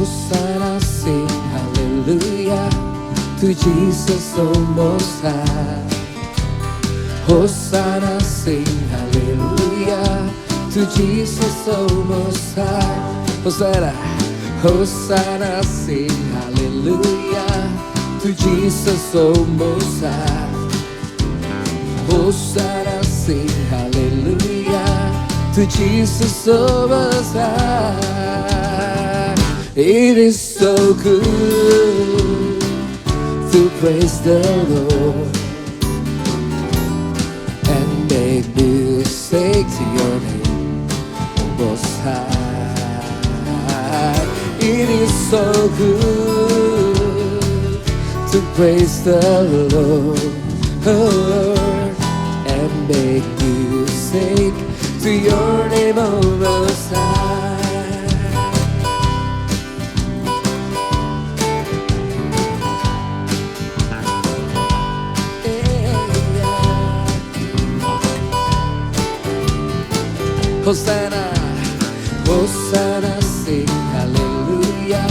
Hosanna, sing hallelujah to Jesus the Most High. Hosanna, sing hallelujah to Jesus the Most High. Hosanna, Hosanna, sing hallelujah to Jesus the Most High. Hosanna, sing hallelujah to Jesus the Most High. It is so good to praise the Lord and make music to your name, Most High. It is so good to praise the Lord and make music to your name, Most High. Hosanna, Hosanna, sing hallelujah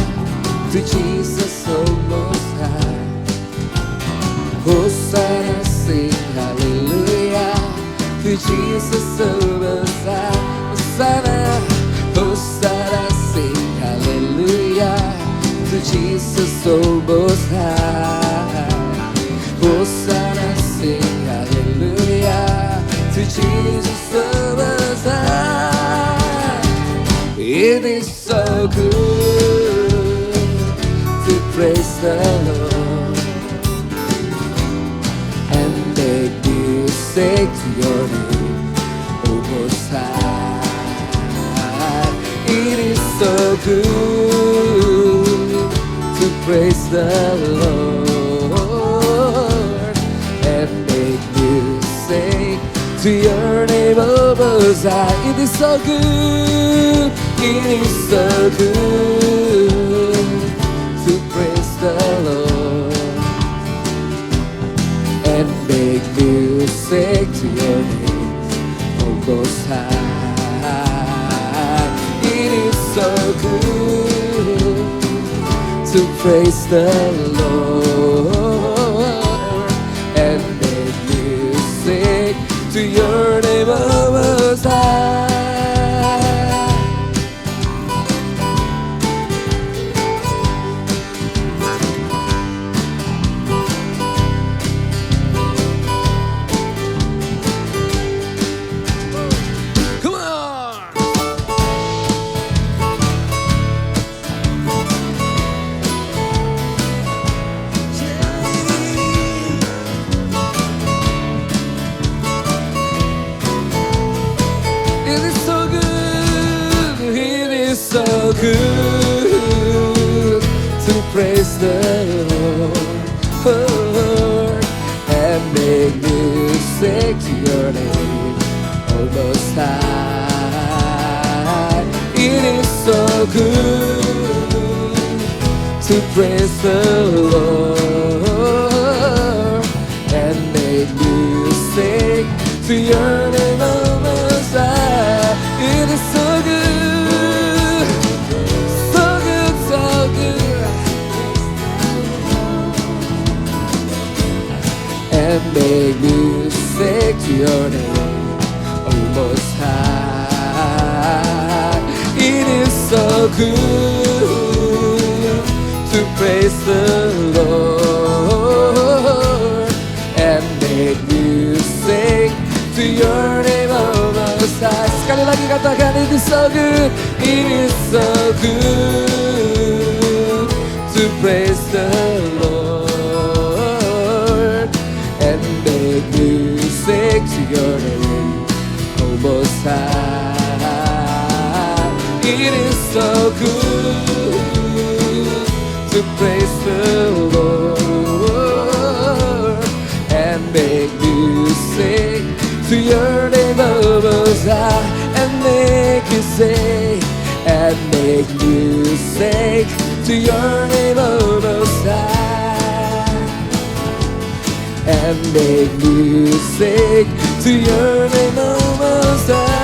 to Jesus the Most High. Hosanna, sing hallelujah to Jesus the Most High. Hosanna, Hosanna, sing hallelujah to Jesus the Most High. Hosanna, sing hallelujah to Jesus the Most High. It is so good to praise the Lord and make music to your name, O Most High. It is so good to praise the Lord and make music to your name, O Most High. It is so good, it is so good to praise the Lord and make music to your name, O Most High. It is so good to praise the Lord and make music to your name, O Most High. Come on! It is so good, it is so good to praise the Lord and make music to your name, O Most High. It is so good to praise the Lord and make music to your name, O Most High. It is so good, so good, so good, and make music to your name, O Most High. It is so good to praise the Lord and make music to your name, O Most High. Sekali lagi katakan, it is so good, it is so good to praise the Lord and make music to your name, O Most High. It is so good to praise the Lord and make music to your name, O Most High, and make music to your name, O Most High, and make music to your name, O Most High.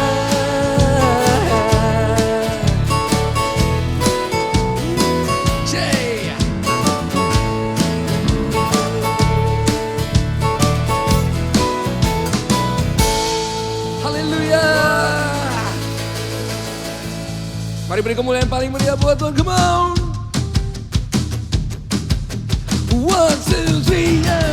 Mari beri kemuliaan paling meriah buat Tuhan. Come on. 1, 2, 3, yeah.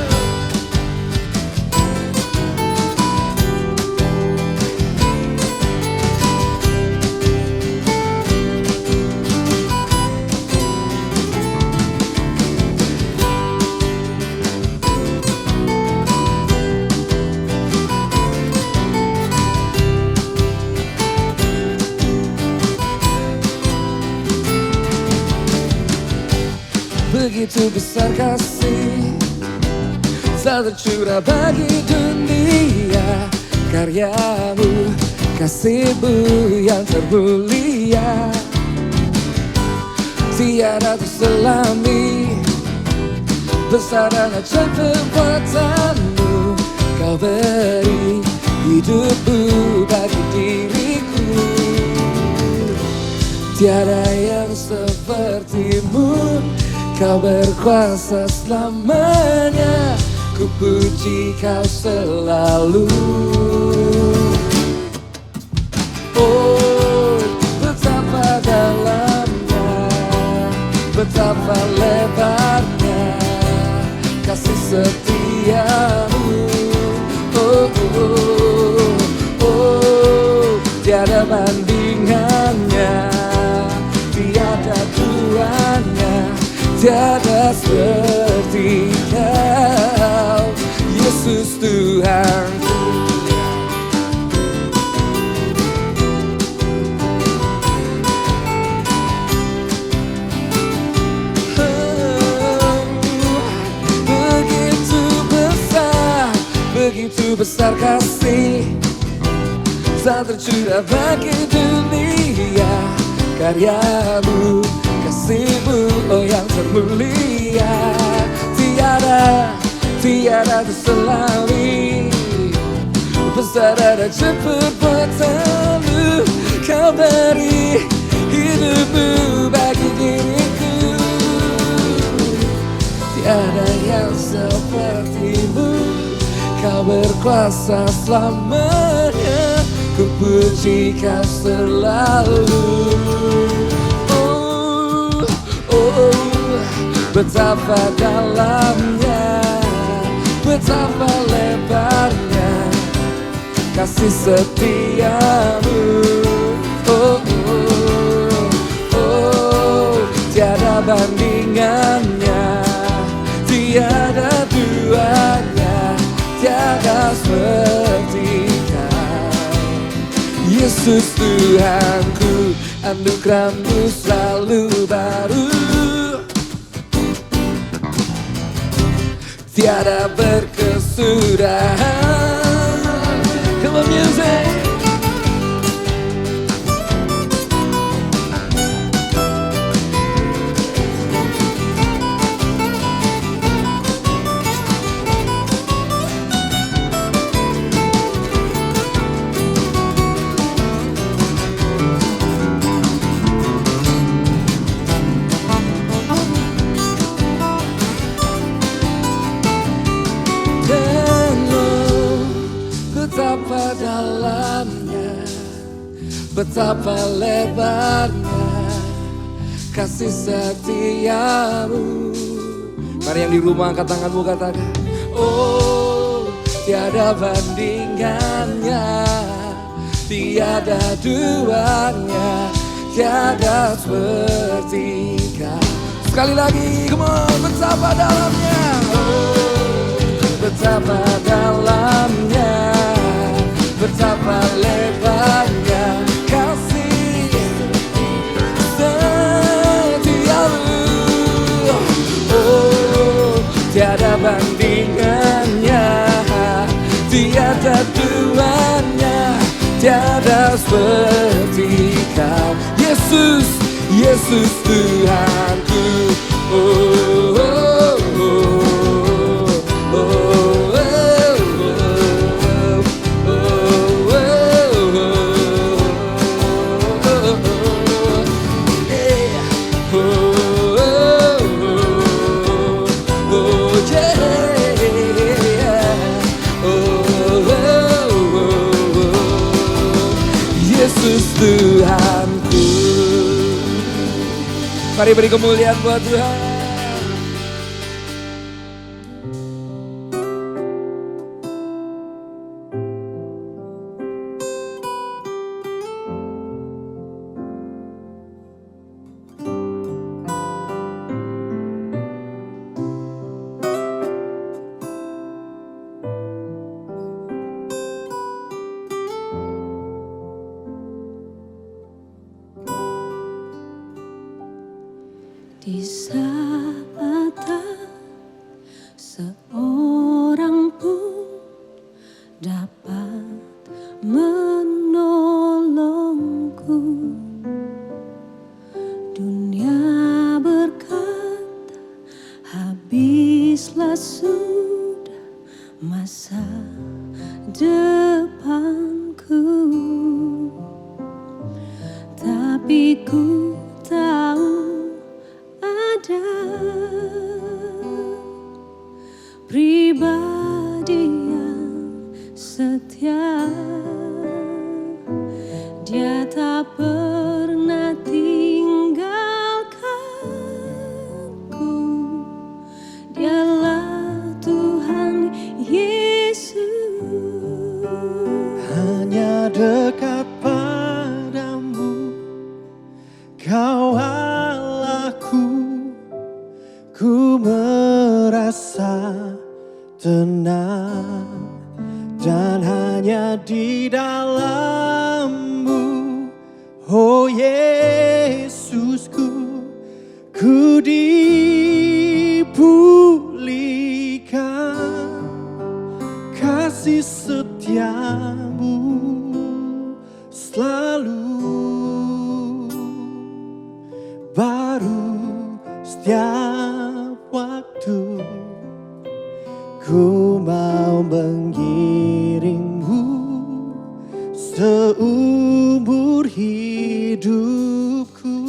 Begitu besar kasih tak tercurah bagi dunia, karyamu, kasihmu yang termulia tiada terselami. Besar dan ajaib perbuatanmu, kau beri hidupmu bagi diriku. Tiada yang sepertimu, kau berkuasa selamanya, ku puji kau selalu. Oh, betapa dalamnya, betapa lebarnya kasih setiamu. Oh, oh, oh, tiada bandingannya, tiada duanya, tiada seperti kau, Yesus Tuhanku. Begitu besar kasih tak tercurah bagi dunia, karyamu, kasihmu, oh yang termulia tiada terselami. Besar dan ajaib perbuatanmu, kau beri hidupmu bagi diriku. Tiada yang sepertimu, kau berkuasa selamanya, ku puji kau selalu. Betapa dalamnya, betapa lebarnya kasih setiamu. Oh, oh, oh, tiada bandingannya, tiada duanya, tiada seperti kau, Yesus Tuhanku. Anugerahmu selalu baru, tiada berkesudahan. Come on music. Betapa dalamnya, betapa lebarnya kasih setiamu. Mari yang di rumah angkat tanganmu, katakan, oh tiada bandingannya, tiada duanya, tiada seperti kau. Sekali lagi, come on, betapa dalamnya, oh betapa dalamnya, betapa lebarnya kasih setiamu. Oh, tiada bandingannya, tiada duanya, tiada seperti kau, Yesus, Yesus Tuhanku. Oh, oh, oh. Yesus Tuhanku. Mari beri kemuliaan buat Tuhan. Di saat tak seorang pun dapat menolongku, dunia berkata habislah sudah masa depanku, tapi ku tahu ada pribadi yang setia. Dia tak pernah tinggalkanku. Dialah Tuhan Yesus. Hanya dekat padamu, Kau ku merasa tenang, dan hanya di dalam-Mu, oh Yesusku, ku dipulihkan. Kasih setia-Mu selalu baru setiap waktu. Ku mau mengiringmu seumur hidupku.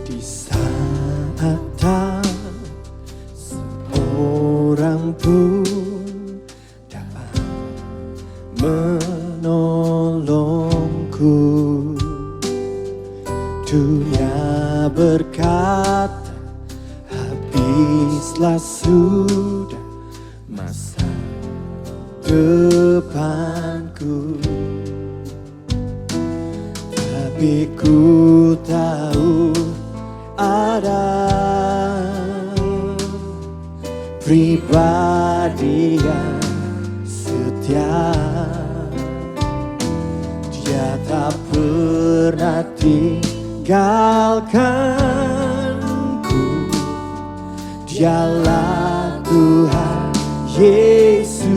Di saat tak seorang pun dapat menolongku, dunia berkata habislah sudah masa depanku, tapi ku tahu ada pribadi yang setia. Dia tak pernah tinggalkanku. Dialah Tuhan Yesus.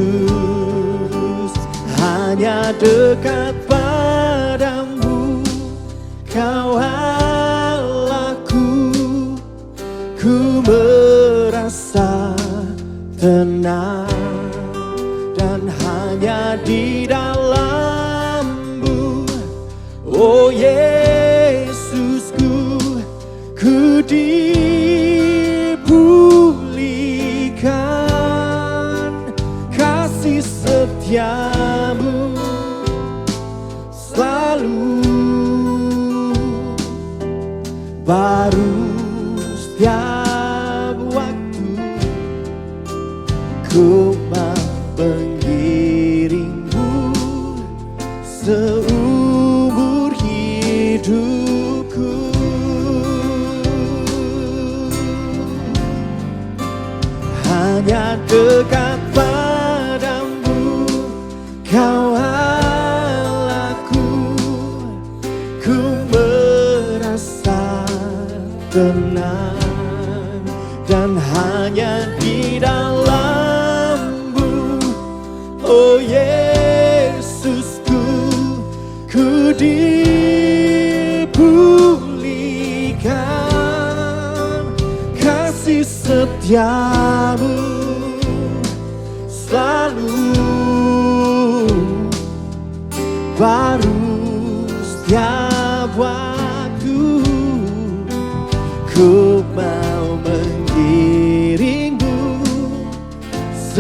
Hanya dekat padamu, Kau Allahku, ku merasa tenang, dan hanya di dalam-Mu, oh Yesusku, ku dipulihkan. Kasih setia-Mu selalu baru setiap waktu. Ku mau mengiringmu seumur hidupku. Hanya dekat padamu, Kau Allahku, ku merasa tenang, dan hanya di dalam-Mu, oh Yesusku, ku dipulihkan. Kasih setia-Mu selalu baru setiap waktu. Ku mau mengiring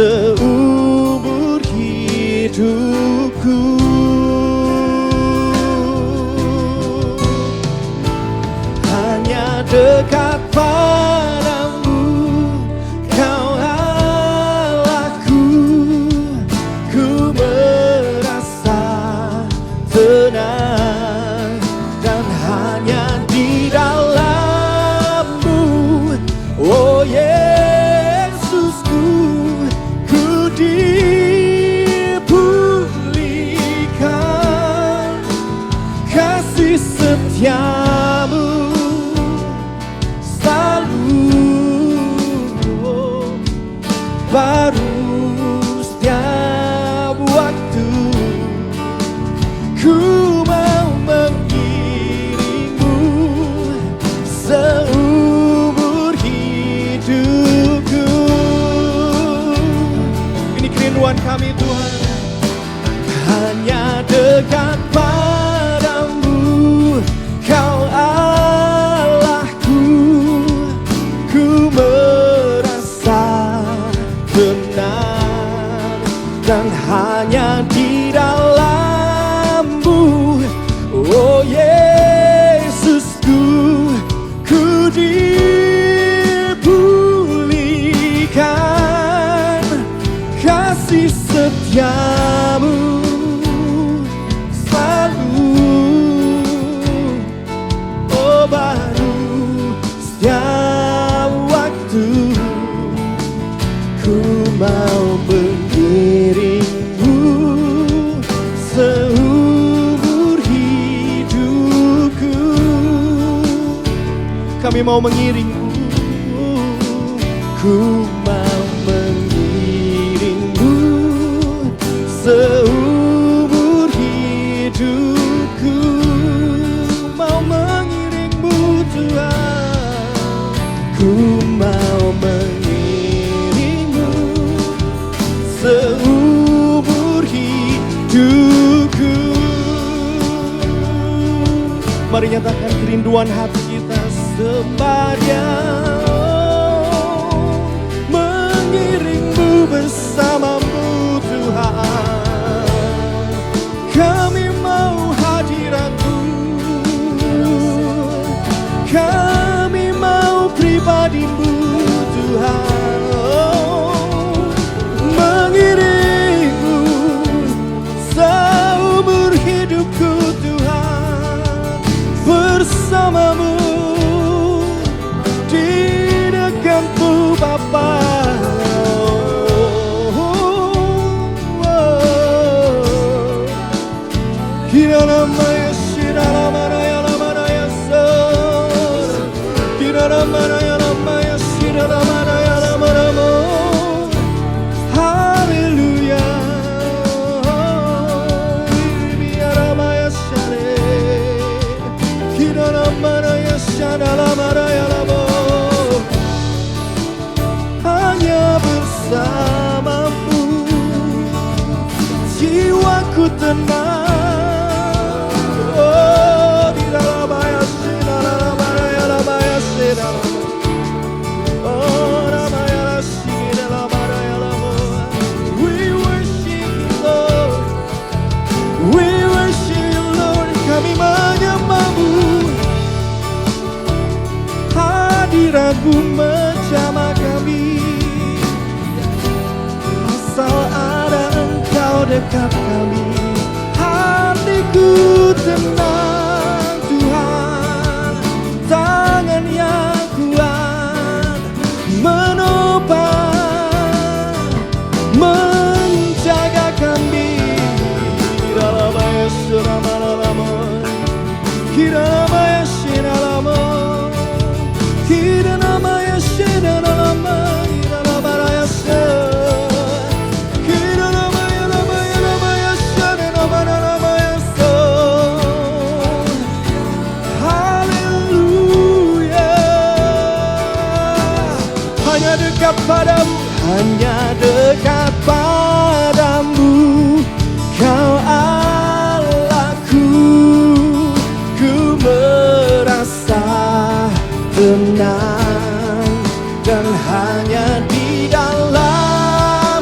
seumur hidupku. Hanya dekat padamu, Kau Allahku, ku merasa tenang, dan hanya di dalam-Mu, oh Yesusku, ku dipulihkan. Kasih setiamu baru setiap waktu. Ku mau mengiringmu seumur hidupku. Ini kerinduan kami Tuhan, hanya dekat padamu, Kau Allahku, ku merasa tenang, dan hanya di dalam-Mu, oh Yesusku, ku dipulihkan. Kasih setiamu selalu, oh baru setiap waktu. Ku mau mengiringmu seumur hidupku. Kami mau mengiringmu, ku mau mengiringmu seumur hidupku. Mau mengiringmu Tuhan, ku mau mengiringmu seumur hidupku. Mari nyatakan kerinduan hati kita, sembah Dia, mengiringmu bersamamu Tuhan. Kami mau hadirat-Mu, kami mau pribadi-Mu Tuhan. Mengiringmu seumur hidupku Tuhan, bersamamu di dekatmu Bapa. Haleluya. Hanya bersamamu jiwaku tenang. Oh, di dalam ayat oh, we worship you Lord, we worship you Lord. Kami menyembahmu, hadirat-Mu menjamah kami. Asal ada Engkau dekat kami, hatiku tenang Tuhan. Tangan yang kuat menopang, menjaga kami. Hanya dekat padamu, hanya dekat padamu, Kau Allahku, ku merasa tenang, dan hanya di dalam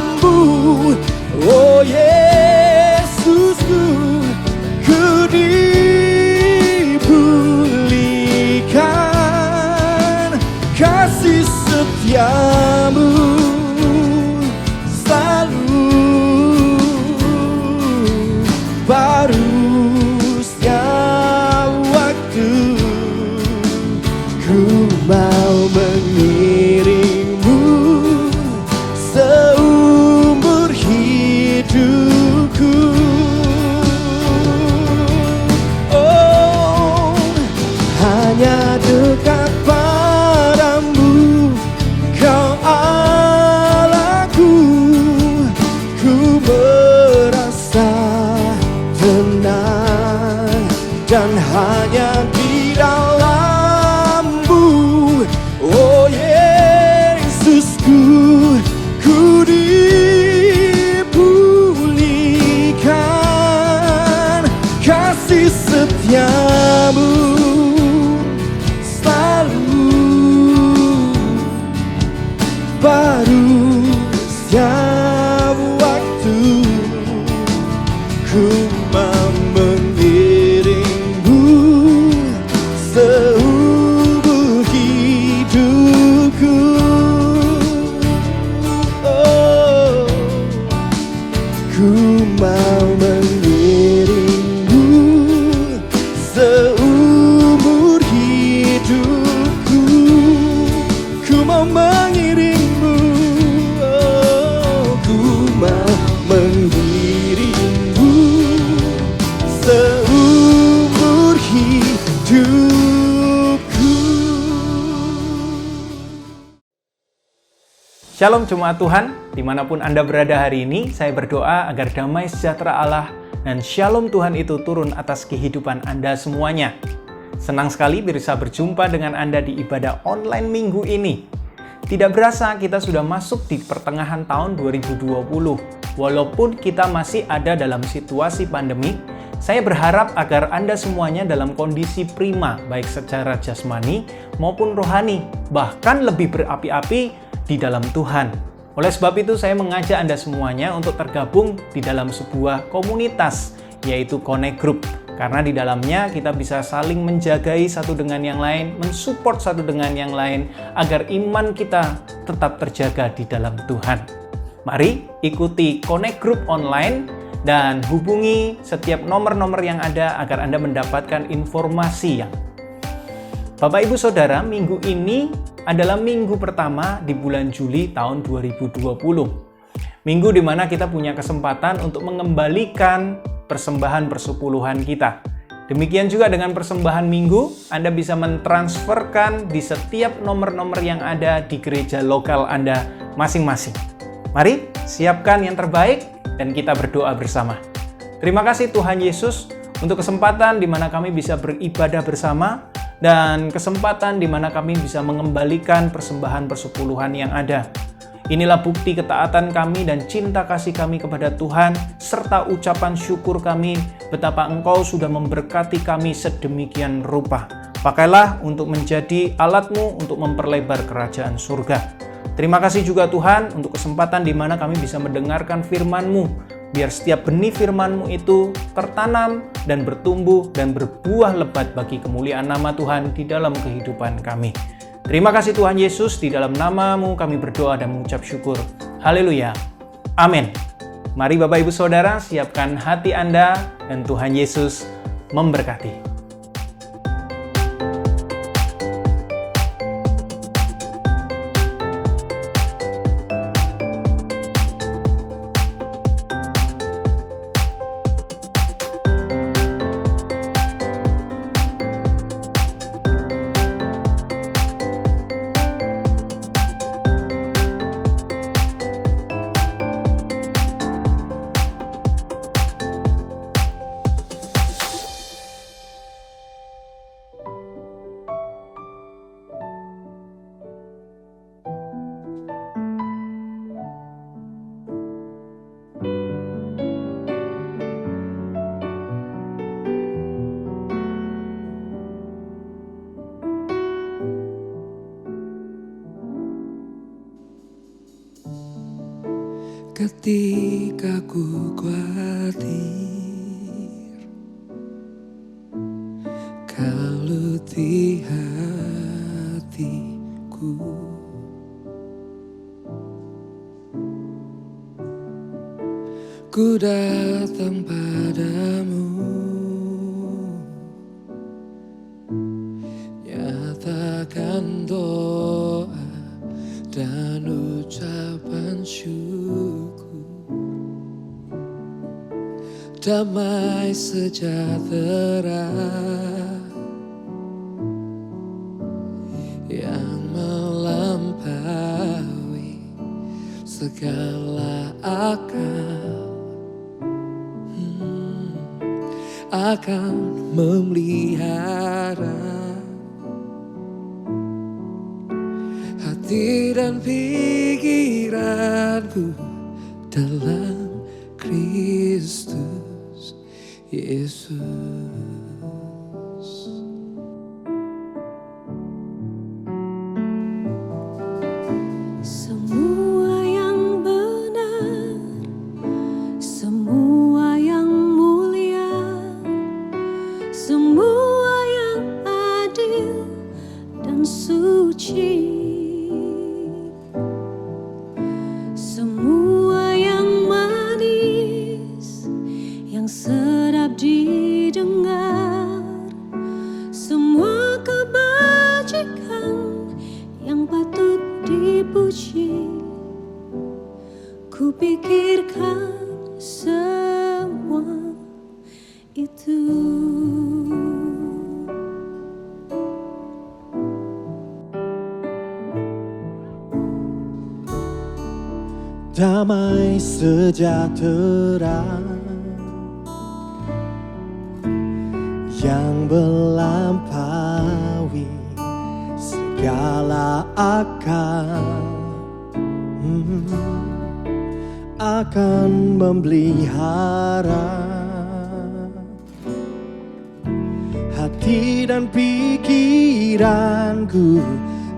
dan hanya di dalam-Mu, oh Yesusku, ku dipulihkan. Kasih setia-Mu selalu baru setiap waktu. Ku mau mengiringmu seumur hidupku. Oh, ku mau mengiringmu seumur hidupku. Ku mau mengiringmu, oh, ku mau mengiringmu seumur hidupku. Shalom Jemaat Tuhan, dimanapun Anda berada hari ini, saya berdoa agar damai sejahtera Allah dan Shalom Tuhan itu turun atas kehidupan Anda semuanya. Senang sekali bisa berjumpa dengan Anda di ibadah online minggu ini. Tidak berasa kita sudah masuk di pertengahan tahun 2020. Walaupun kita masih ada dalam situasi pandemi, saya berharap agar Anda semuanya dalam kondisi prima, baik secara jasmani maupun rohani, bahkan lebih berapi-api di dalam Tuhan. Oleh sebab itu, saya mengajak Anda semuanya untuk tergabung di dalam sebuah komunitas, yaitu Connect Group. Karena di dalamnya kita bisa saling menjagai satu dengan yang lain, mensupport satu dengan yang lain, agar iman kita tetap terjaga di dalam Tuhan. Mari ikuti Connect Group online dan hubungi setiap nomor-nomor yang ada agar Anda mendapatkan informasi yang Bapak Ibu Saudara, minggu ini adalah minggu pertama di bulan Juli tahun 2020. Minggu di mana kita punya kesempatan untuk mengembalikan persembahan persepuluhan kita. Demikian juga dengan persembahan minggu, Anda bisa mentransferkan di setiap nomor-nomor yang ada di gereja lokal Anda masing-masing. Mari siapkan yang terbaik dan kita berdoa bersama. Terima kasih Tuhan Yesus untuk kesempatan di mana kami bisa beribadah bersama dan kesempatan di mana kami bisa mengembalikan persembahan persepuluhan yang ada. Inilah bukti ketaatan kami dan cinta kasih kami kepada Tuhan, serta ucapan syukur kami betapa Engkau sudah memberkati kami sedemikian rupa. Pakailah untuk menjadi alat-Mu untuk memperlebar kerajaan surga. Terima kasih juga Tuhan untuk kesempatan di mana kami bisa mendengarkan firman-Mu. Biar setiap benih firman-Mu itu tertanam dan bertumbuh dan berbuah lebat bagi kemuliaan nama Tuhan di dalam kehidupan kami. Terima kasih Tuhan Yesus, di dalam nama-Mu kami berdoa dan mengucap syukur. Haleluya. Amin. Mari Bapak Ibu Saudara, siapkan hati Anda dan Tuhan Yesus memberkati. Ketika ku khawatir kalau di hatiku, ku datang padamu, nyatakan doa dan ucapan syukur. Damai sejahtera yang melampaui segala akal akan memelihara hati dan pikiranku dalam Kristus Yesus. Semua yang benar, semua yang mulia, semua yang adil dan suci, semua yang manis, yang sedap didengar, semua kebajikan yang patut dipuji, ku pikirkan semua itu. Damai sejahtera yang melampaui segala akal akan memelihara hati dan pikiranku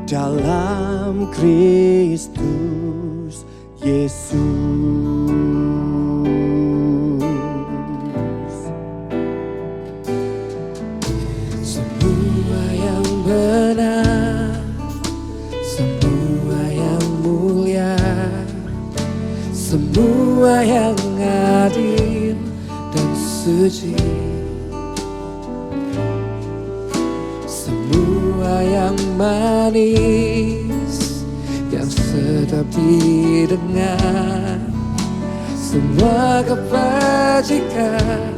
dalam Kristus Yesus. Semua yang benar, semua yang mulia, semua yang adil dan suci, semua yang manis, yang sedap didengar, semua kebajikan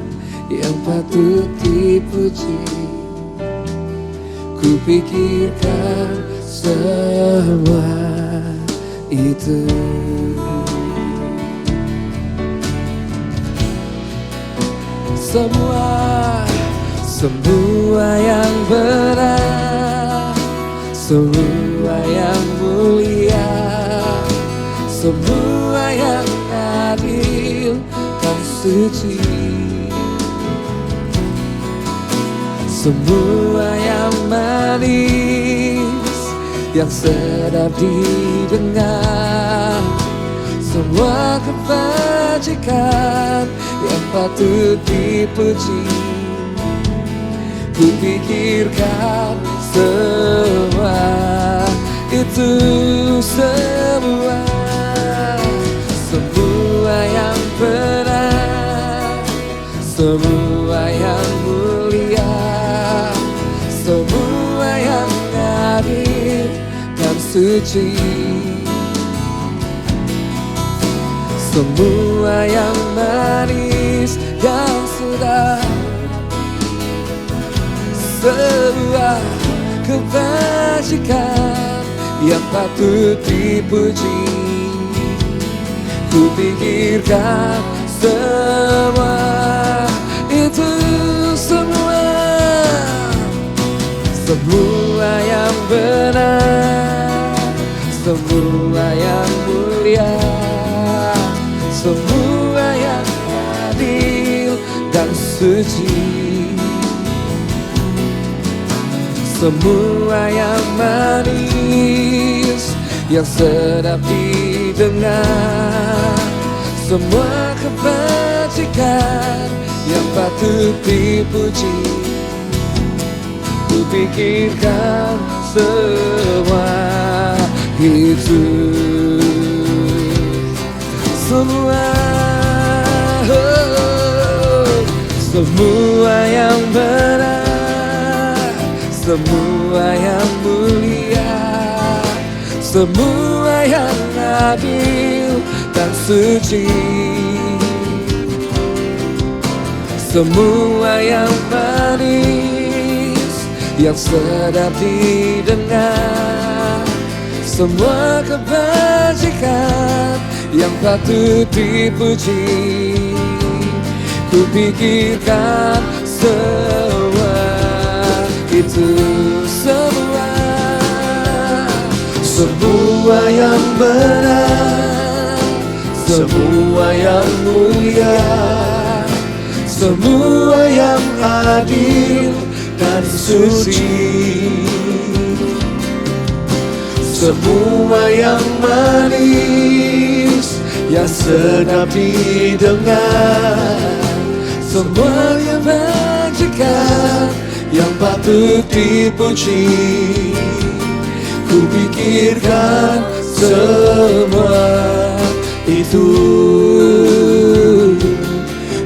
yang patut dipuji, ku pikirkan semua itu. Semua yang benar, semua yang mulia, semua yang adil dan suci, semua yang manis, yang sedap didengar, semua kebajikan yang patut dipuji, ku pikirkan semua itu. Semua yang benar, semua yang mulia, semua yang adil dan suci, semua yang manis, yang sedap, semua kebajikan yang patut dipuji, ku pikirkan semua itu. Semua yang benar, semua yang mulia, semua yang adil dan suci, semua yang manis, yang sedap didengar, semua kebajikan yang patut dipuji, ku pikirkan semua itu. Semua yang benar, semua yang mulia, semua yang adil dan suci, semua yang manis, yang sedap didengar, semua kebajikan yang patut dipuji, ku pikirkan semua itu semua. Semua yang benar, semua yang mulia, semua yang adil dan suci, semua yang manis, yang sedap didengar, semua yang majikan, yang patut dipuji. Ku pikirkan semua itu,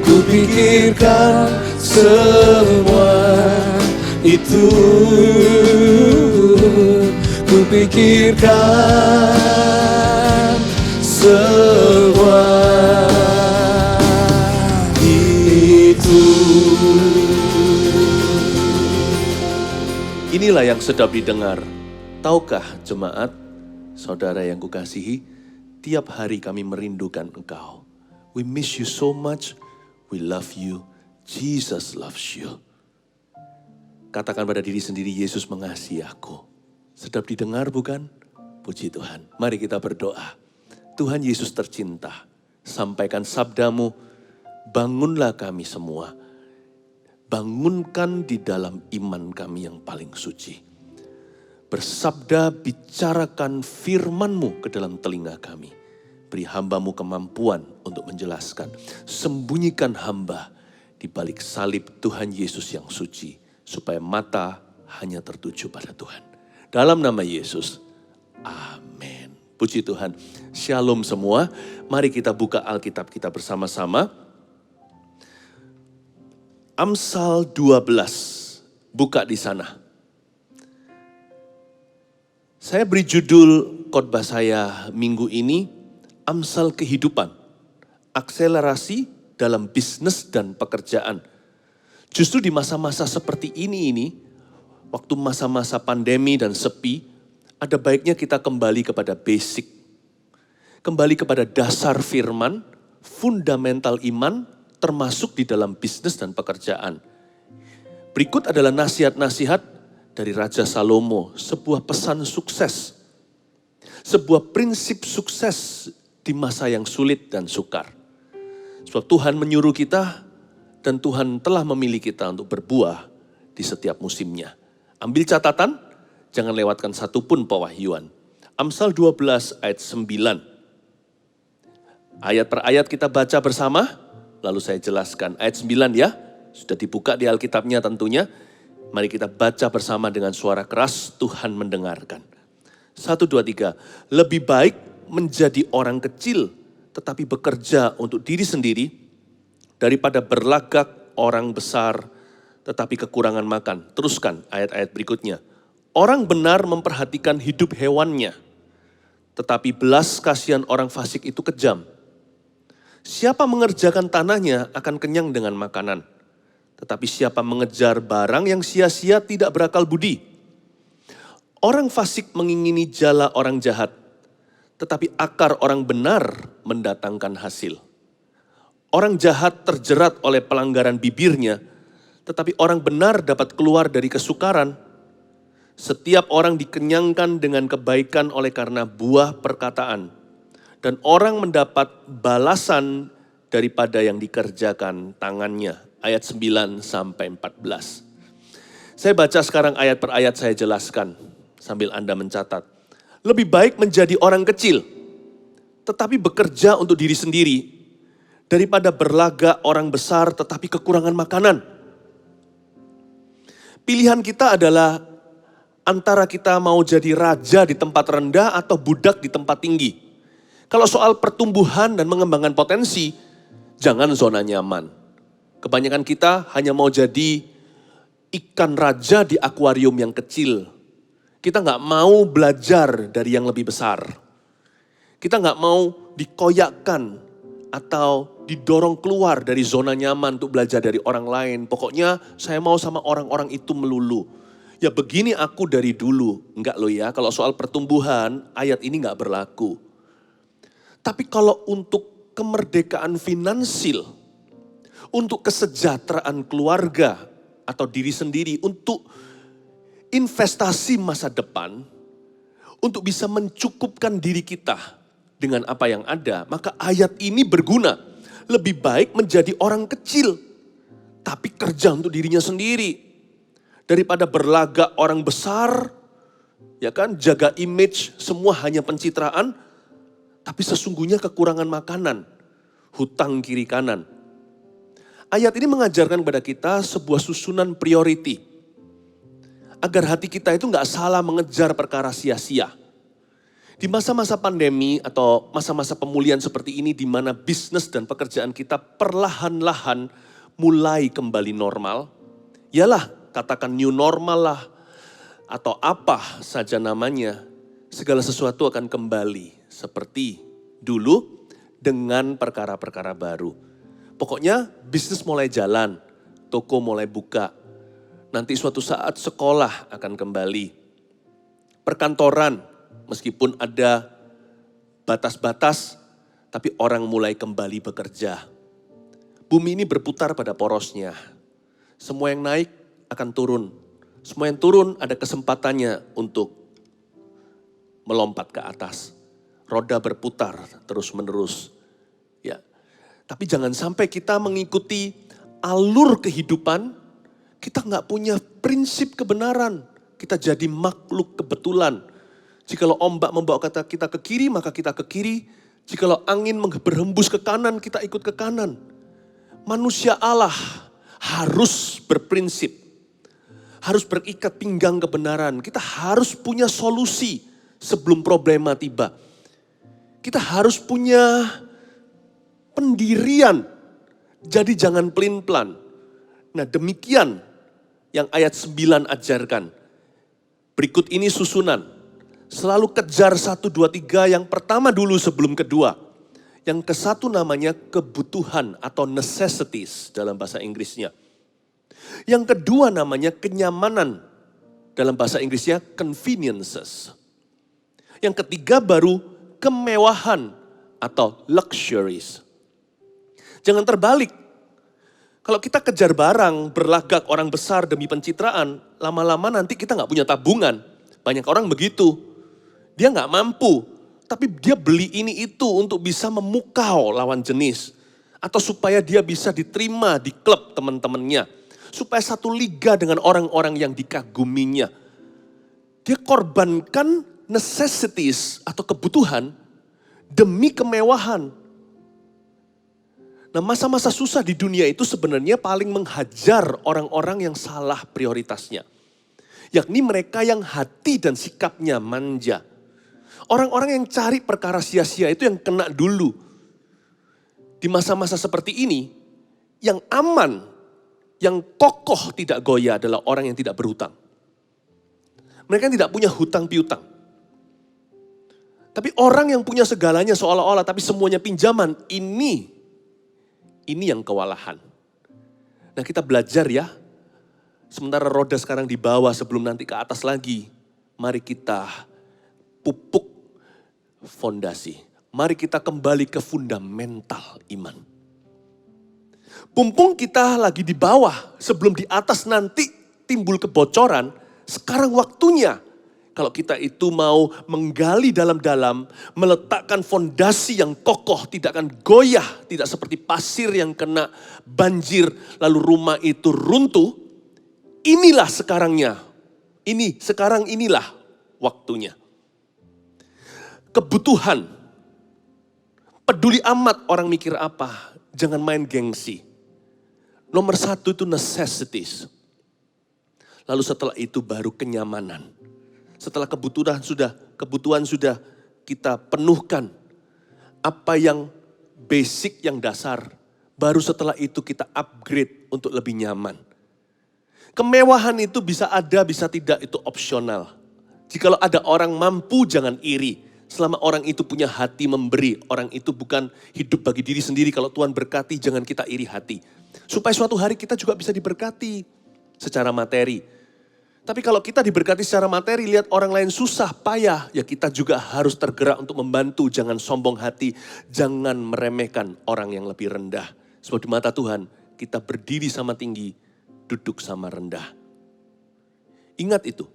ku pikirkan semua itu, ku pikirkan semua itu. Inilah yang sedap didengar. Tahukah jemaat, saudara yang kukasihi, tiap hari kami merindukan engkau. We miss you so much, we love you, Jesus loves you. Katakan pada diri sendiri, Yesus mengasihi aku. Sedap didengar bukan? Puji Tuhan. Mari kita berdoa. Tuhan Yesus tercinta, sampaikan sabdamu, bangunlah kami semua. Bangunkan di dalam iman kami yang paling suci. Bersabda, bicarakan firman-Mu ke dalam telinga kami. Beri hamba-Mu kemampuan untuk menjelaskan. Sembunyikan hamba di balik salib Tuhan Yesus yang suci. Supaya mata hanya tertuju pada Tuhan. Dalam nama Yesus, amin. Puji Tuhan. Shalom semua. Mari kita buka Alkitab kita bersama-sama. Amsal 12. Buka di sana. Saya beri judul khotbah saya minggu ini, Amsal Kehidupan, akselerasi dalam bisnis dan pekerjaan. Justru di masa-masa seperti ini, waktu masa-masa pandemi dan sepi, ada baiknya kita kembali kepada basic. Kembali kepada dasar firman, fundamental iman, termasuk di dalam bisnis dan pekerjaan. Berikut adalah nasihat-nasihat dari Raja Salomo, sebuah pesan sukses. Sebuah prinsip sukses di masa yang sulit dan sukar. Sebab Tuhan menyuruh kita dan Tuhan telah memilih kita untuk berbuah di setiap musimnya. Ambil catatan, jangan lewatkan satupun pewahyuan. Amsal 12 ayat 9. Ayat per ayat kita baca bersama, lalu saya jelaskan. Ayat 9 ya, sudah dibuka di Alkitabnya tentunya. Mari kita baca bersama dengan suara keras, Tuhan mendengarkan. 1, 2, 3. Lebih baik menjadi orang kecil, tetapi bekerja untuk diri sendiri, daripada berlagak orang besar, tetapi kekurangan makan. Teruskan ayat-ayat berikutnya. Orang benar memperhatikan hidup hewannya, tetapi belas kasihan orang fasik itu kejam. Siapa mengerjakan tanahnya akan kenyang dengan makanan. Tetapi siapa mengejar barang yang sia-sia tidak berakal budi. Orang fasik mengingini jala orang jahat, tetapi akar orang benar mendatangkan hasil. Orang jahat terjerat oleh pelanggaran bibirnya, tetapi orang benar dapat keluar dari kesukaran. Setiap orang dikenyangkan dengan kebaikan oleh karena buah perkataan. Dan orang mendapat balasan daripada yang dikerjakan tangannya. Ayat 9 sampai 14. Saya baca sekarang ayat per ayat, saya jelaskan sambil Anda mencatat. Lebih baik menjadi orang kecil, tetapi bekerja untuk diri sendiri, daripada berlagak orang besar tetapi kekurangan makanan. Pilihan kita adalah antara kita mau jadi raja di tempat rendah atau budak di tempat tinggi. Kalau soal pertumbuhan dan mengembangkan potensi, jangan zona nyaman. Kebanyakan kita hanya mau jadi ikan raja di akuarium yang kecil. Kita nggak mau belajar dari yang lebih besar. Kita nggak mau dikoyakkan atau didorong keluar dari zona nyaman untuk belajar dari orang lain. Pokoknya saya mau sama orang-orang itu melulu. Ya begini aku dari dulu. Enggak loh ya, kalau soal pertumbuhan ayat ini nggak berlaku. Tapi kalau untuk kemerdekaan finansil, untuk kesejahteraan keluarga atau diri sendiri, untuk investasi masa depan, untuk bisa mencukupkan diri kita dengan apa yang ada, maka ayat ini berguna. Lebih baik menjadi orang kecil, tapi kerja untuk dirinya sendiri. Daripada berlagak orang besar, ya kan, jaga image, semua hanya pencitraan, tapi sesungguhnya kekurangan makanan, hutang kiri kanan. Ayat ini mengajarkan kepada kita sebuah susunan priority. Agar hati kita itu gak salah mengejar perkara sia-sia. Di masa-masa pandemi atau masa-masa pemulihan seperti ini, di mana bisnis dan pekerjaan kita perlahan-lahan mulai kembali normal. Yalah, katakan new normal lah, atau apa saja namanya, segala sesuatu akan kembali seperti dulu dengan perkara-perkara baru. Pokoknya bisnis mulai jalan, toko mulai buka. Nanti suatu saat sekolah akan kembali. Perkantoran, meskipun ada batas-batas, tapi orang mulai kembali bekerja. Bumi ini berputar pada porosnya. Semua yang naik akan turun. Semua yang turun ada kesempatannya untuk melompat ke atas. Roda berputar terus-menerus. Ya. Tapi jangan sampai kita mengikuti alur kehidupan, kita nggak punya prinsip kebenaran. Kita jadi makhluk kebetulan. Jikalau ombak membawa kita ke kiri, maka kita ke kiri. Jikalau angin berhembus ke kanan, kita ikut ke kanan. Manusia Allah harus berprinsip. Harus berikat pinggang kebenaran. Kita harus punya solusi sebelum problema tiba. Kita harus punya pendirian. Jadi jangan pelin-pelan. Nah demikian yang ayat 9 ajarkan. Berikut ini susunan. Selalu kejar 1, 2, 3 yang pertama dulu sebelum kedua. Yang ke satu namanya kebutuhan atau necessities dalam bahasa Inggrisnya. Yang kedua namanya kenyamanan, dalam bahasa Inggrisnya conveniences. Yang ketiga baru kemewahan atau luxuries. Jangan terbalik. Kalau kita kejar barang, berlagak orang besar demi pencitraan, lama-lama nanti kita gak punya tabungan. Banyak orang begitu. Dia gak mampu, tapi dia beli ini itu untuk bisa memukau lawan jenis. Atau supaya dia bisa diterima di klub teman-temannya. Supaya satu liga dengan orang-orang yang dikaguminya. Dia korbankan necessities atau kebutuhan demi kemewahan. Nah masa-masa susah di dunia itu sebenarnya paling menghajar orang-orang yang salah prioritasnya. Yakni mereka yang hati dan sikapnya manja. Orang-orang yang cari perkara sia-sia itu yang kena dulu. Di masa-masa seperti ini, yang aman, yang kokoh tidak goyah adalah orang yang tidak berhutang. Mereka tidak punya hutang piutang. Tapi orang yang punya segalanya seolah-olah tapi semuanya pinjaman, ini yang kewalahan. Nah kita belajar ya, sementara roda sekarang di bawah sebelum nanti ke atas lagi, mari kita pupuk fondasi. Mari kita kembali ke fundamental iman. Mumpung kita lagi di bawah, sebelum di atas nanti timbul kebocoran, sekarang waktunya. Kalau kita itu mau menggali dalam-dalam, meletakkan fondasi yang kokoh, tidak akan goyah, tidak seperti pasir yang kena banjir, lalu rumah itu runtuh, inilah sekarangnya. Sekarang inilah waktunya. Kebutuhan, peduli amat orang mikir apa, jangan main gengsi. Nomor 1 itu necessities. Lalu setelah itu baru kenyamanan. Setelah kebutuhan sudah kita penuhkan. Apa yang basic, yang dasar. Baru setelah itu kita upgrade untuk lebih nyaman. Kemewahan itu bisa ada, bisa tidak, itu opsional. Jikalau ada orang mampu, jangan iri. Selama orang itu punya hati memberi, orang itu bukan hidup bagi diri sendiri. Kalau Tuhan berkati, jangan kita iri hati. Supaya suatu hari kita juga bisa diberkati secara materi. Tapi kalau kita diberkati secara materi, lihat orang lain susah, payah, ya kita juga harus tergerak untuk membantu. Jangan sombong hati, jangan meremehkan orang yang lebih rendah. Sebab di mata Tuhan, kita berdiri sama tinggi, duduk sama rendah. Ingat itu.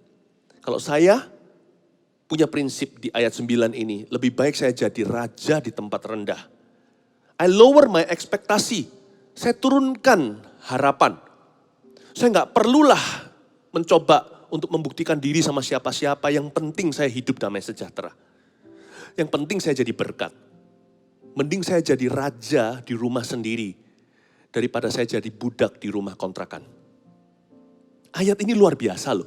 Kalau saya punya prinsip di ayat 9 ini, lebih baik saya jadi raja di tempat rendah. I lower my ekspektasi. Saya turunkan harapan. Saya nggak perlulah mencoba untuk membuktikan diri sama siapa-siapa. Yang penting saya hidup damai sejahtera. Yang penting saya jadi berkat. Mending saya jadi raja di rumah sendiri daripada saya jadi budak di rumah kontrakan. Ayat ini luar biasa loh.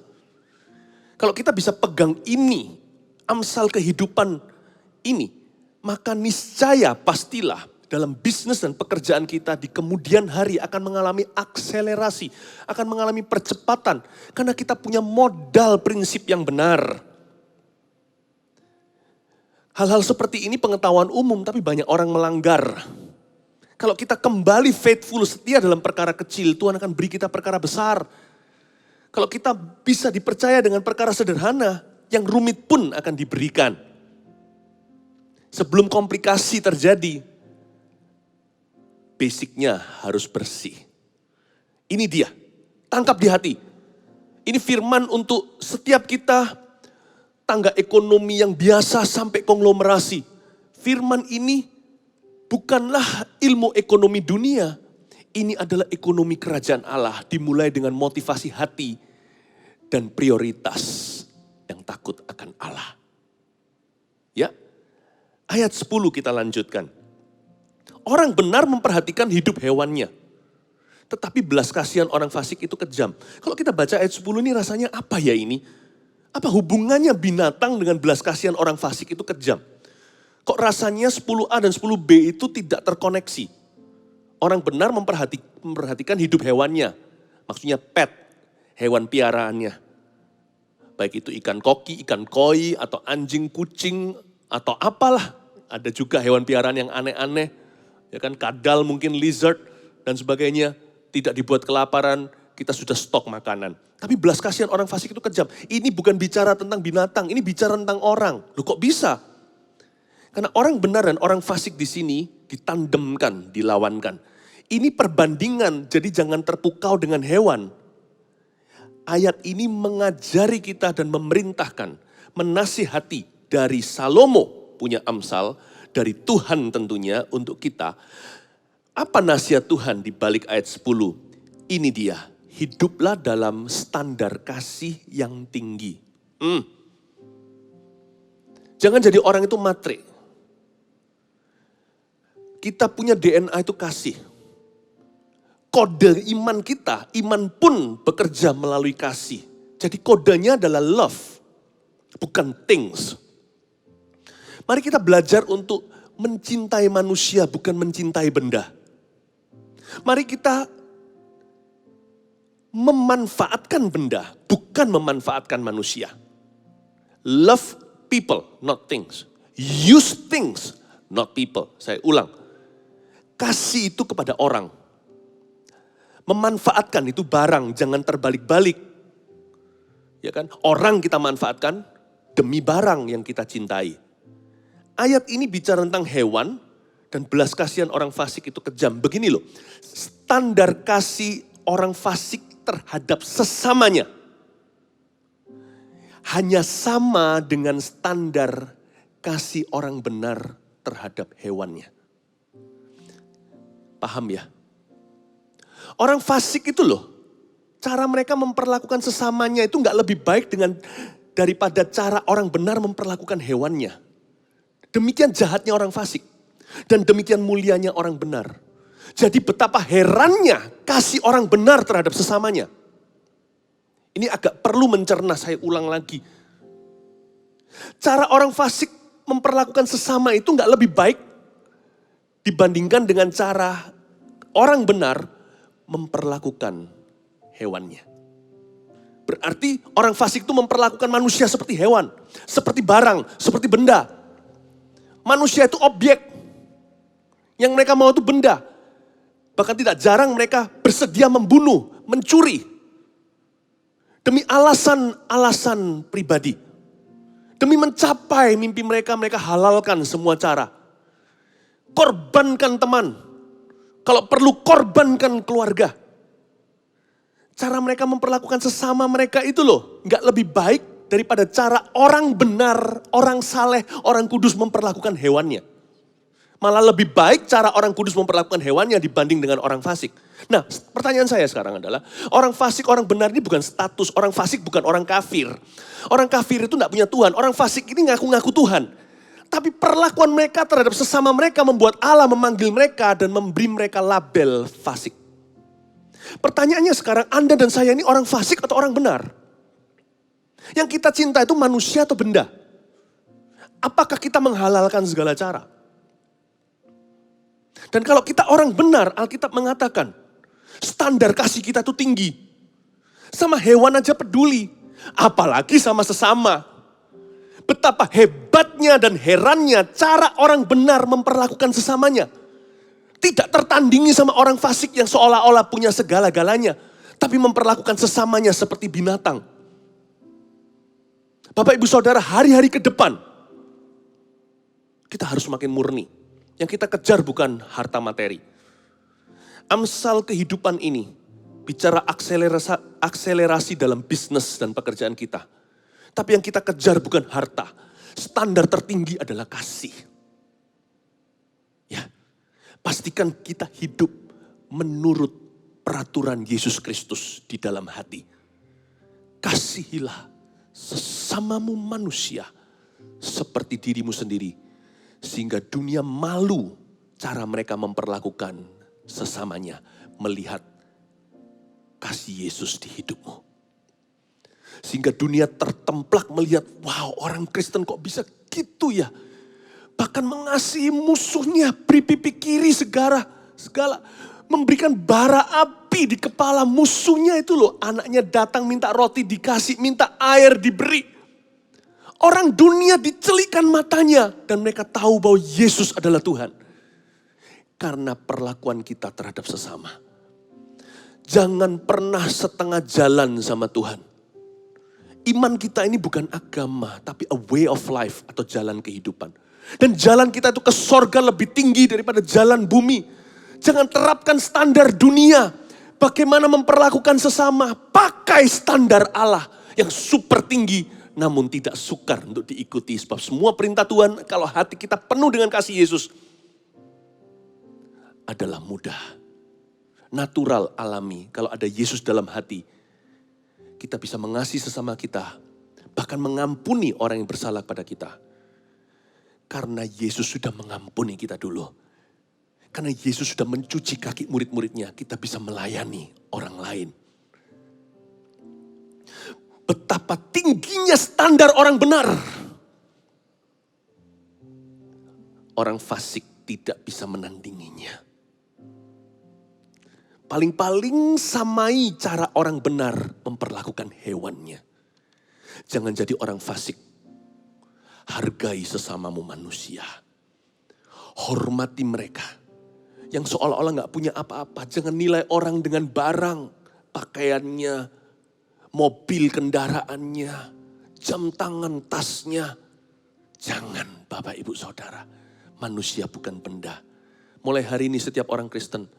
Kalau kita bisa pegang ini, amsal kehidupan ini, maka niscaya pastilah dalam bisnis dan pekerjaan kita di kemudian hari akan mengalami akselerasi, akan mengalami percepatan. Karena kita punya modal prinsip yang benar. Hal-hal seperti ini pengetahuan umum, tapi banyak orang melanggar. Kalau kita kembali faithful, setia dalam perkara kecil, Tuhan akan beri kita perkara besar. Kalau kita bisa dipercaya dengan perkara sederhana, yang rumit pun akan diberikan. Sebelum komplikasi terjadi, basicnya harus bersih. Ini dia, tangkap di hati. Ini firman untuk setiap kita, tangga ekonomi yang biasa sampai konglomerasi. Firman ini bukanlah ilmu ekonomi dunia. Ini adalah ekonomi kerajaan Allah, dimulai dengan motivasi hati dan prioritas yang takut akan Allah. Ya, ayat 10 kita lanjutkan. Orang benar memperhatikan hidup hewannya, tetapi belas kasihan orang fasik itu kejam. Kalau kita baca ayat 10 ini rasanya apa ya ini? Apa hubungannya binatang dengan belas kasihan orang fasik itu kejam? Kok rasanya 10a dan 10b itu tidak terkoneksi? Orang benar memperhatikan hidup hewannya. Maksudnya pet, hewan piaraannya. Baik itu ikan koki, ikan koi, atau anjing, kucing, atau apalah. Ada juga hewan piaraan yang aneh-aneh. Ya kan, kadal mungkin, lizard, dan sebagainya. Tidak dibuat kelaparan, kita sudah stok makanan. Tapi belas kasihan orang fasik itu kejam. Ini bukan bicara tentang binatang, ini bicara tentang orang. Loh kok bisa? Karena orang benar dan orang fasik di sini ditandemkan, dilawankan. Ini perbandingan, jadi jangan terpukau dengan hewan. Ayat ini mengajari kita dan memerintahkan, menasihati dari Salomo punya amsal, dari Tuhan tentunya untuk kita. Apa nasihat Tuhan di balik ayat 10? Ini dia. Hiduplah dalam standar kasih yang tinggi. Jangan jadi orang itu matre. Kita punya DNA itu kasih. Kode iman kita, iman pun bekerja melalui kasih. Jadi kodenya adalah love, bukan things. Mari kita belajar untuk mencintai manusia, bukan mencintai benda. Mari kita memanfaatkan benda, bukan memanfaatkan manusia. Love people, not things. Use things, not people. Saya ulang. Kasih itu kepada orang. Memanfaatkan itu barang, jangan terbalik-balik. Ya kan? Orang kita manfaatkan demi barang yang kita cintai. Ayat ini bicara tentang hewan dan belas kasihan orang fasik itu kejam. Begini loh, standar kasih orang fasik terhadap sesamanya hanya sama dengan standar kasih orang benar terhadap hewannya. Paham ya? Orang fasik itu loh, cara mereka memperlakukan sesamanya itu nggak lebih baik daripada cara orang benar memperlakukan hewannya. Demikian jahatnya orang fasik dan demikian mulianya orang benar. Jadi betapa herannya kasih orang benar terhadap sesamanya. Ini agak perlu mencerna, saya ulang lagi. Cara orang fasik memperlakukan sesama itu nggak lebih baik dibandingkan dengan cara orang benar memperlakukan hewannya. Berarti orang fasik itu memperlakukan manusia seperti hewan, seperti barang, seperti benda. Manusia itu objek, yang mereka mau itu benda. Bahkan tidak jarang mereka bersedia membunuh, mencuri. Demi alasan-alasan pribadi. Demi mencapai mimpi mereka, mereka halalkan semua cara. Korbankan teman, Kalau perlu korbankan keluarga. Cara mereka memperlakukan sesama mereka itu loh, nggak lebih baik daripada cara orang benar, orang saleh, orang kudus memperlakukan hewannya. Malah lebih baik cara orang kudus memperlakukan hewannya dibanding dengan orang fasik. Nah, pertanyaan saya sekarang adalah, orang fasik, orang benar ini bukan status, orang fasik bukan orang kafir. Orang kafir itu nggak punya Tuhan, orang fasik ini ngaku-ngaku Tuhan. Tapi perlakuan mereka terhadap sesama mereka membuat Allah memanggil mereka dan memberi mereka label fasik. Pertanyaannya sekarang, Anda dan saya ini orang fasik atau orang benar? Yang kita cinta itu manusia atau benda? Apakah kita menghalalkan segala cara? Dan kalau kita orang benar, Alkitab mengatakan, standar kasih kita itu tinggi. Sama hewan aja peduli, apalagi sama sesama. Betapa hebatnya dan herannya cara orang benar memperlakukan sesamanya. Tidak tertandingi sama orang fasik yang seolah-olah punya segala-galanya. Tapi memperlakukan sesamanya seperti binatang. Bapak ibu saudara, hari-hari ke depan, kita harus makin murni. Yang kita kejar bukan harta materi. Amsal kehidupan ini bicara akselerasi dalam bisnis dan pekerjaan kita. Tapi yang kita kejar bukan harta. Standar tertinggi adalah kasih. Ya. Pastikan kita hidup menurut peraturan Yesus Kristus di dalam hati. Kasihilah sesamamu manusia seperti dirimu sendiri. Sehingga dunia malu cara mereka memperlakukan sesamanya. Melihat kasih Yesus di hidupmu. Sehingga dunia tertemplak melihat, wow, orang Kristen kok bisa gitu ya. Bahkan mengasihi musuhnya, beri pipi kiri segala. Memberikan bara api di kepala musuhnya itu loh. Anaknya datang minta roti dikasih, minta air diberi. Orang dunia dicelikan matanya. Dan mereka tahu bahwa Yesus adalah Tuhan. Karena perlakuan kita terhadap sesama. Jangan pernah setengah jalan sama Tuhan. Iman kita ini bukan agama, tapi a way of life atau jalan kehidupan. Dan jalan kita itu ke sorga lebih tinggi daripada jalan bumi. Jangan terapkan standar dunia. Bagaimana memperlakukan sesama. Pakai standar Allah yang super tinggi. Namun tidak sukar untuk diikuti. Sebab semua perintah Tuhan kalau hati kita penuh dengan kasih Yesus. Adalah mudah. Natural, alami. Kalau ada Yesus dalam hati. Kita bisa mengasihi sesama kita. Bahkan mengampuni orang yang bersalah pada kita. Karena Yesus sudah mengampuni kita dulu. Karena Yesus sudah mencuci kaki murid-muridnya. Kita bisa melayani orang lain. Betapa tingginya standar orang benar. Orang fasik tidak bisa menandinginya. Paling-paling samai cara orang benar memperlakukan hewannya. Jangan jadi orang fasik. Hargai sesamamu manusia. Hormati mereka. Yang seolah-olah gak punya apa-apa. Jangan nilai orang dengan barang. Pakaiannya. Mobil kendaraannya. Jam tangan tasnya. Jangan Bapak Ibu Saudara. Manusia bukan benda. Mulai hari ini setiap orang Kristen.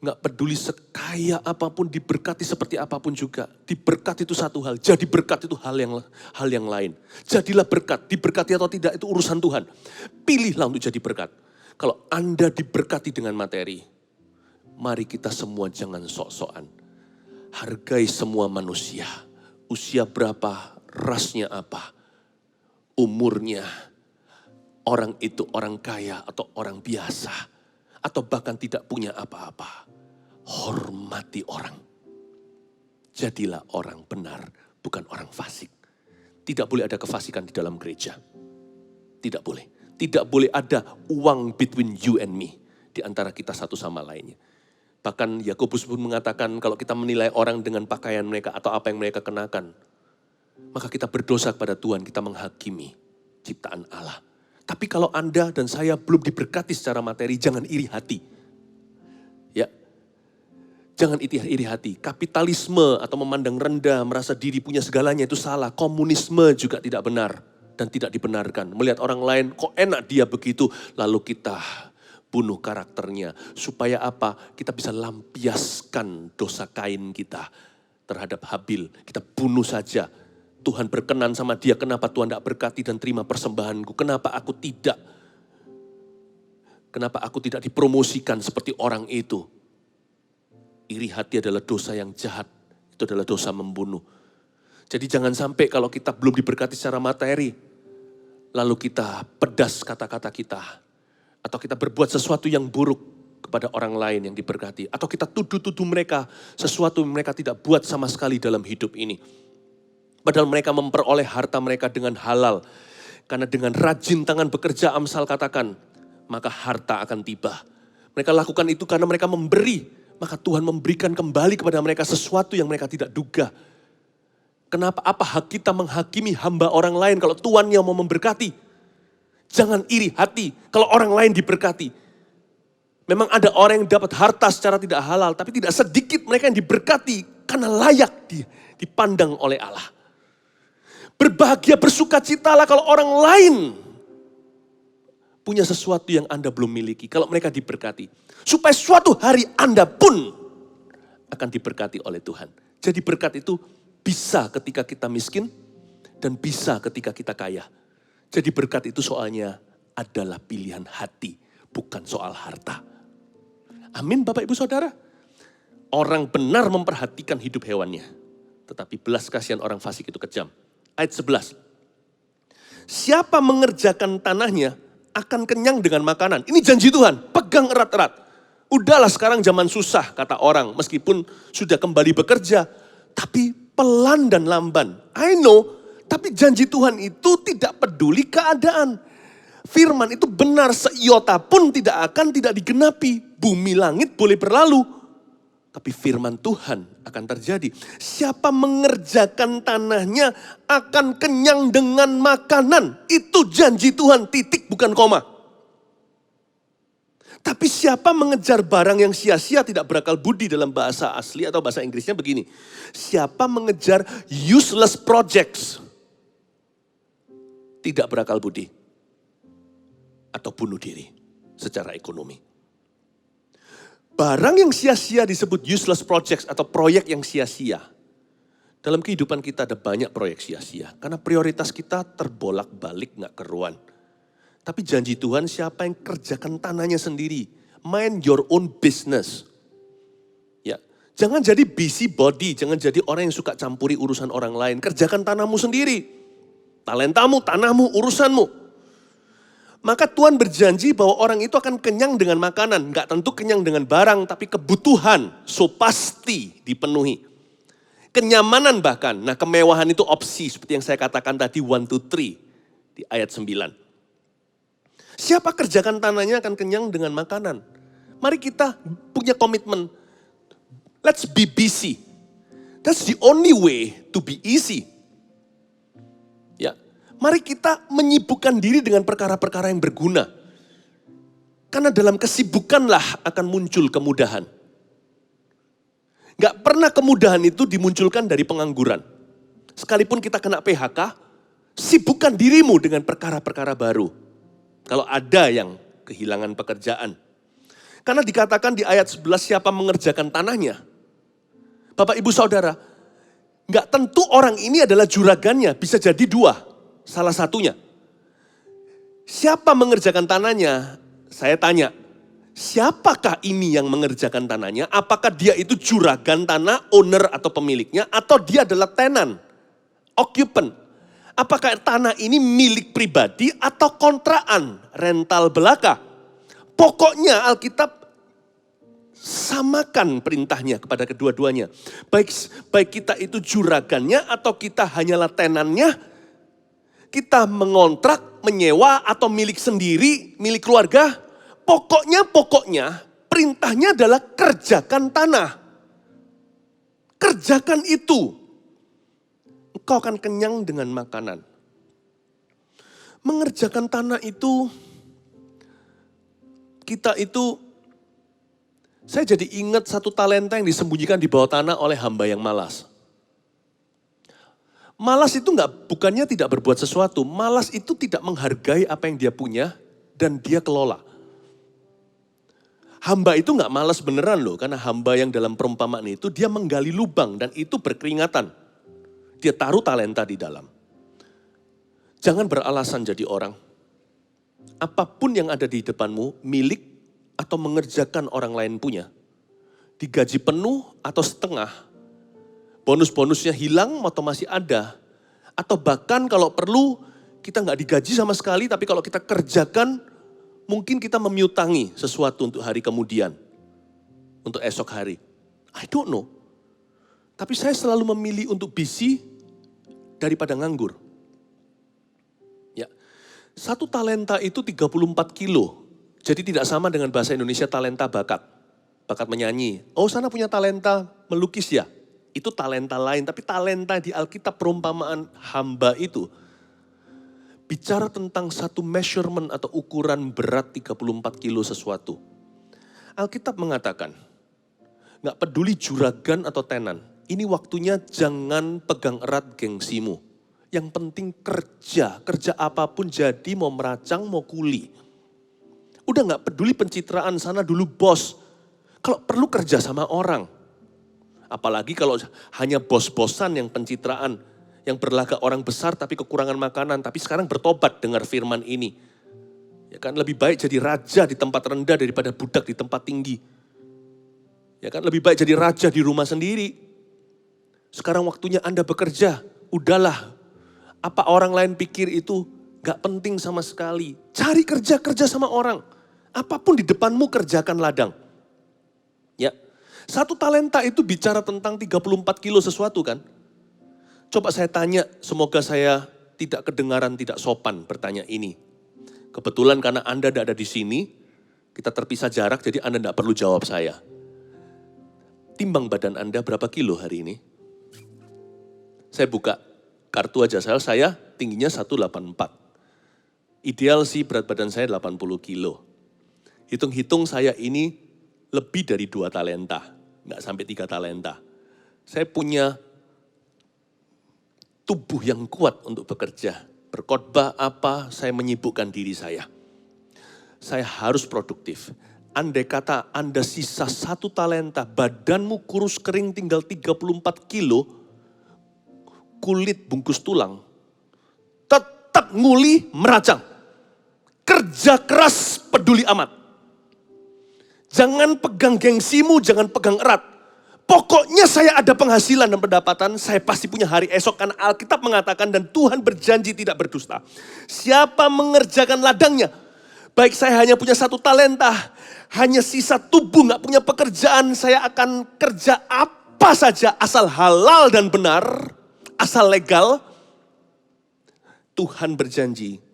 Gak peduli sekaya apapun, diberkati seperti apapun juga. Diberkati itu satu hal, jadi berkat itu hal yang lain. Jadilah berkat, diberkati atau tidak itu urusan Tuhan. Pilihlah untuk jadi berkat. Kalau Anda diberkati dengan materi, mari kita semua jangan sok-sokan. Hargai semua manusia. Usia berapa, rasnya apa, umurnya. Orang itu orang kaya atau orang biasa. Atau bahkan tidak punya apa-apa. Hormati orang. Jadilah orang benar, bukan orang fasik. Tidak boleh ada kefasikan di dalam gereja. Tidak boleh. Tidak boleh ada uang between you and me. Di antara kita satu sama lainnya. Bahkan Yakobus pun mengatakan kalau kita menilai orang dengan pakaian mereka atau apa yang mereka kenakan. Maka kita berdosa kepada Tuhan, kita menghakimi ciptaan Allah. Tapi kalau Anda dan saya belum diberkati secara materi, jangan iri hati. Ya, jangan iri hati. Kapitalisme atau memandang rendah, merasa diri punya segalanya itu salah. Komunisme juga tidak benar dan tidak dibenarkan. Melihat orang lain, kok enak dia begitu, lalu kita bunuh karakternya. Supaya apa? Kita bisa lampiaskan dosa Kain kita terhadap Habil. Kita bunuh saja. Tuhan berkenan sama dia, kenapa Tuhan tidak berkati dan terima persembahanku? Kenapa aku tidak? Kenapa aku tidak dipromosikan seperti orang itu? Iri hati adalah dosa yang jahat. Itu adalah dosa membunuh. Jadi jangan sampai kalau kita belum diberkati secara materi, lalu kita pedas kata-kata kita. Atau kita berbuat sesuatu yang buruk kepada orang lain yang diberkati. Atau kita tuduh-tuduh mereka sesuatu yang mereka tidak buat sama sekali dalam hidup ini. Padahal mereka memperoleh harta mereka dengan halal. Karena dengan rajin tangan bekerja, Amsal katakan, maka harta akan tiba. Mereka lakukan itu karena mereka memberi. Maka Tuhan memberikan kembali kepada mereka sesuatu yang mereka tidak duga. Kenapa? Apa hak kita menghakimi hamba orang lain kalau Tuhan yang mau memberkati? Jangan iri hati kalau orang lain diberkati. Memang ada orang yang dapat harta secara tidak halal, tapi tidak sedikit mereka yang diberkati karena layak dipandang oleh Allah. Berbahagia, bersukacitalah kalau orang lain punya sesuatu yang Anda belum miliki. Kalau mereka diberkati. Supaya suatu hari Anda pun akan diberkati oleh Tuhan. Jadi berkat itu bisa ketika kita miskin dan bisa ketika kita kaya. Jadi berkat itu soalnya adalah pilihan hati, bukan soal harta. Amin Bapak Ibu Saudara. Orang benar memperhatikan hidup hewannya. Tetapi belas kasihan orang fasik itu kejam. Ayat 11. Siapa mengerjakan tanahnya akan kenyang dengan makanan. Ini janji Tuhan, pegang erat-erat. Udahlah sekarang zaman susah kata orang, meskipun sudah kembali bekerja. Tapi pelan dan lamban. I know, tapi janji Tuhan itu tidak peduli keadaan. Firman itu benar, seiota pun tidak digenapi. Bumi langit boleh berlalu, tapi firman Tuhan akan terjadi. Siapa mengerjakan tanahnya akan kenyang dengan makanan. Itu janji Tuhan, titik bukan koma. Tapi siapa mengejar barang yang sia-sia tidak berakal budi, dalam bahasa asli atau bahasa Inggrisnya begini. Siapa mengejar useless projects tidak berakal budi atau bunuh diri secara ekonomi. Barang yang sia-sia disebut useless projects atau proyek yang sia-sia. Dalam kehidupan kita ada banyak proyek sia-sia. Karena prioritas kita terbolak-balik gak keruan. Tapi janji Tuhan siapa yang kerjakan tanahnya sendiri. Mind your own business. Ya, jangan jadi busybody, jangan jadi orang yang suka campuri urusan orang lain. Kerjakan tanahmu sendiri. Talentamu, tanahmu, urusanmu. Maka Tuhan berjanji bahwa orang itu akan kenyang dengan makanan. Enggak tentu kenyang dengan barang, tapi kebutuhan so pasti dipenuhi. Kenyamanan bahkan, nah kemewahan itu opsi seperti yang saya katakan tadi 1, 2, 3 di ayat 9. Siapa kerjakan tanahnya akan kenyang dengan makanan. Mari kita punya komitmen, let's be busy. That's the only way to be easy. Ya. Mari kita menyibukkan diri dengan perkara-perkara yang berguna. Karena dalam kesibukanlah akan muncul kemudahan. Gak pernah kemudahan itu dimunculkan dari pengangguran. Sekalipun kita kena PHK, sibukkan dirimu dengan perkara-perkara baru. Kalau ada yang kehilangan pekerjaan. Karena dikatakan di ayat 11 siapa mengerjakan tanahnya. Bapak Ibu Saudara, gak tentu orang ini adalah juragannya, bisa jadi dua. Salah satunya, siapa mengerjakan tanahnya? Saya tanya, siapakah ini yang mengerjakan tanahnya? Apakah dia itu juragan tanah, owner atau pemiliknya? Atau dia adalah tenant, occupant? Apakah tanah ini milik pribadi atau kontraan, rental belaka? Pokoknya Alkitab samakan perintahnya kepada kedua-duanya. Baik kita itu juragannya atau kita hanyalah tenannya. Kita mengontrak, menyewa atau milik sendiri, milik keluarga. Pokoknya perintahnya adalah kerjakan tanah. Kerjakan itu. Engkau akan kenyang dengan makanan. Mengerjakan tanah itu, saya jadi ingat satu talenta yang disembunyikan di bawah tanah oleh hamba yang malas. Malas itu bukannya tidak berbuat sesuatu, malas itu tidak menghargai apa yang dia punya dan dia kelola. Hamba itu nggak malas beneran loh, karena hamba yang dalam perumpamaan itu dia menggali lubang dan itu berkeringatan. Dia taruh talenta di dalam. Jangan beralasan jadi orang. Apapun yang ada di depanmu, milik atau mengerjakan orang lain punya. Digaji penuh atau setengah, bonus-bonusnya hilang atau masih ada. Atau bahkan kalau perlu kita nggak digaji sama sekali, tapi kalau kita kerjakan, mungkin kita memiutangi sesuatu untuk hari kemudian. Untuk esok hari. I don't know. Tapi saya selalu memilih untuk busy daripada nganggur. Ya, satu talenta itu 34 kilo. Jadi tidak sama dengan bahasa Indonesia talenta bakat. Bakat menyanyi. Oh sana punya talenta melukis ya. Itu talenta lain. Tapi talenta di Alkitab perumpamaan hamba itu. Bicara tentang satu measurement atau ukuran berat 34 kilo sesuatu. Alkitab mengatakan. Gak peduli juragan atau tenan. Ini waktunya jangan pegang erat gengsimu. Yang penting kerja. Kerja apapun jadi mau meracang mau kuli. Udah gak peduli pencitraan sana dulu bos. Kalau perlu kerja sama orang. Apalagi kalau hanya bos-bosan yang pencitraan. Yang berlagak orang besar tapi kekurangan makanan. Tapi sekarang bertobat dengar firman ini. Ya kan lebih baik jadi raja di tempat rendah daripada budak di tempat tinggi. Ya kan lebih baik jadi raja di rumah sendiri. Sekarang waktunya Anda bekerja. Udahlah. Apa orang lain pikir itu gak penting sama sekali. Cari kerja sama orang. Apapun di depanmu kerjakan ladang. Ya, satu talenta itu bicara tentang 34 kilo sesuatu kan. Coba saya tanya, semoga saya tidak kedengaran, tidak sopan bertanya ini. Kebetulan karena Anda tidak ada di sini, kita terpisah jarak jadi Anda tidak perlu jawab saya. Timbang badan Anda berapa kilo hari ini? Saya buka kartu aja, saya tingginya 184. Ideal sih berat badan saya 80 kilo. Hitung-hitung saya ini lebih dari 2 talenta, nggak sampai 3 talenta. Saya punya tubuh yang kuat untuk bekerja. Berkhotbah apa, saya menyibukkan diri saya. Saya harus produktif. Andai kata Anda sisa 1 talenta, badanmu kurus kering tinggal 34 kilo, kulit bungkus tulang, tetap nguli meracang. Kerja keras peduli amat. Jangan pegang gengsimu, jangan pegang erat. Pokoknya saya ada penghasilan dan pendapatan, saya pasti punya hari esok. Karena Alkitab mengatakan dan Tuhan berjanji tidak berdusta. Siapa mengerjakan ladangnya? Baik saya hanya punya 1 talenta, hanya sisa tubuh gak punya pekerjaan. Saya akan kerja apa saja asal halal dan benar, asal legal. Tuhan berjanji.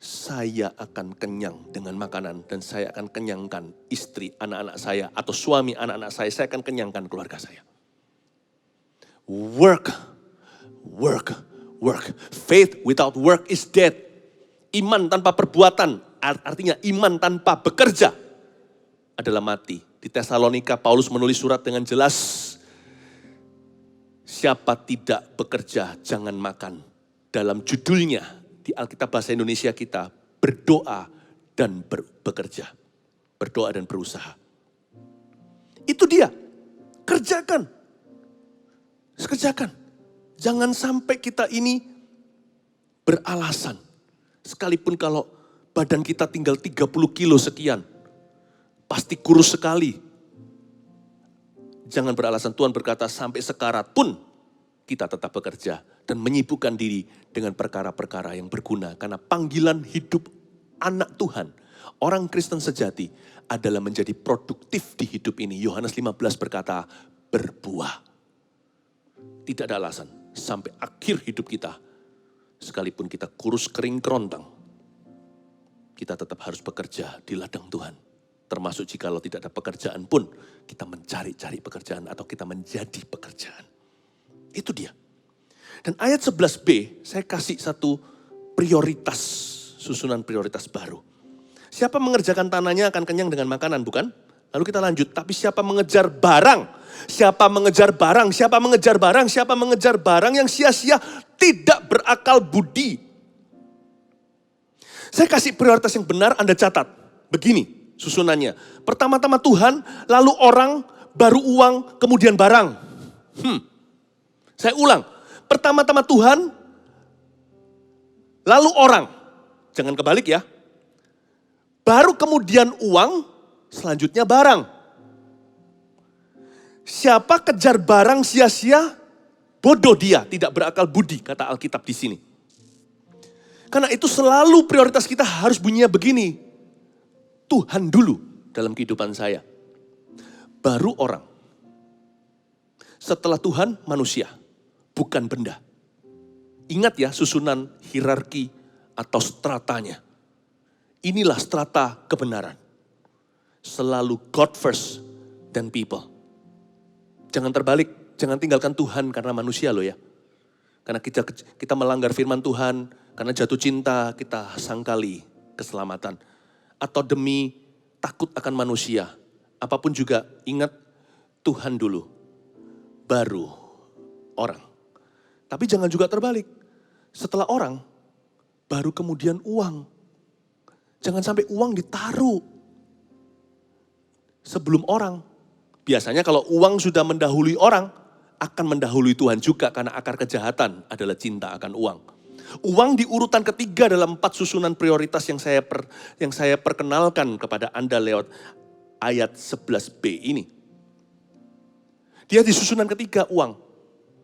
Saya akan kenyang dengan makanan dan saya akan kenyangkan istri, anak-anak saya atau suami anak-anak saya akan kenyangkan keluarga saya. Work, work, work. Faith without work is dead. Iman tanpa perbuatan, artinya iman tanpa bekerja adalah mati. Di Tesalonika Paulus menulis surat dengan jelas. Siapa tidak bekerja jangan makan. Dalam judulnya, di Alkitab bahasa Indonesia kita berdoa dan bekerja. Berdoa dan berusaha. Itu dia. Kerjakan. Kerjakan. Jangan sampai kita ini beralasan. Sekalipun kalau badan kita tinggal 30 kilo sekian. Pasti kurus sekali. Jangan beralasan, Tuhan berkata sampai sekarat pun kita tetap bekerja dan menyibukkan diri dengan perkara-perkara yang berguna. Karena panggilan hidup anak Tuhan, orang Kristen sejati adalah menjadi produktif di hidup ini. Yohanes 15 berkata, berbuah. Tidak ada alasan sampai akhir hidup kita, sekalipun kita kurus kering kerontang, kita tetap harus bekerja di ladang Tuhan. Termasuk jikalau tidak ada pekerjaan pun, kita mencari-cari pekerjaan atau kita menjadi pekerjaan. Itu dia. Dan ayat 11b, saya kasih satu prioritas, susunan prioritas baru. Siapa mengerjakan tanahnya akan kenyang dengan makanan, bukan? Lalu kita lanjut, tapi siapa mengejar barang? Siapa mengejar barang? Siapa mengejar barang? Siapa mengejar barang yang sia-sia tidak berakal budi? Saya kasih prioritas yang benar, Anda catat. Begini, susunannya. Pertama-tama Tuhan, lalu orang, baru uang, kemudian barang. Saya ulang. Pertama-tama Tuhan, lalu orang. Jangan kebalik ya. Baru kemudian uang, selanjutnya barang. Siapa kejar barang sia-sia, bodoh dia, tidak berakal budi, kata Alkitab di sini. Karena itu selalu prioritas kita harus bunyinya begini. Tuhan dulu dalam kehidupan saya. Baru orang. Setelah Tuhan, manusia. Bukan benda. Ingat ya susunan hierarki atau stratanya. Inilah strata kebenaran. Selalu God first dan people. Jangan terbalik, jangan tinggalkan Tuhan karena manusia loh ya. Karena kita melanggar firman Tuhan, karena jatuh cinta kita sangkali keselamatan. Atau demi takut akan manusia. Apapun juga ingat Tuhan dulu, baru orang. Tapi jangan juga terbalik. Setelah orang, baru kemudian uang. Jangan sampai uang ditaruh sebelum orang. Biasanya kalau uang sudah mendahului orang, akan mendahului Tuhan juga karena akar kejahatan adalah cinta akan uang. Uang di urutan ketiga dalam 4 susunan prioritas yang saya perkenalkan kepada Anda lewat ayat 11b ini. Dia di susunan ketiga uang.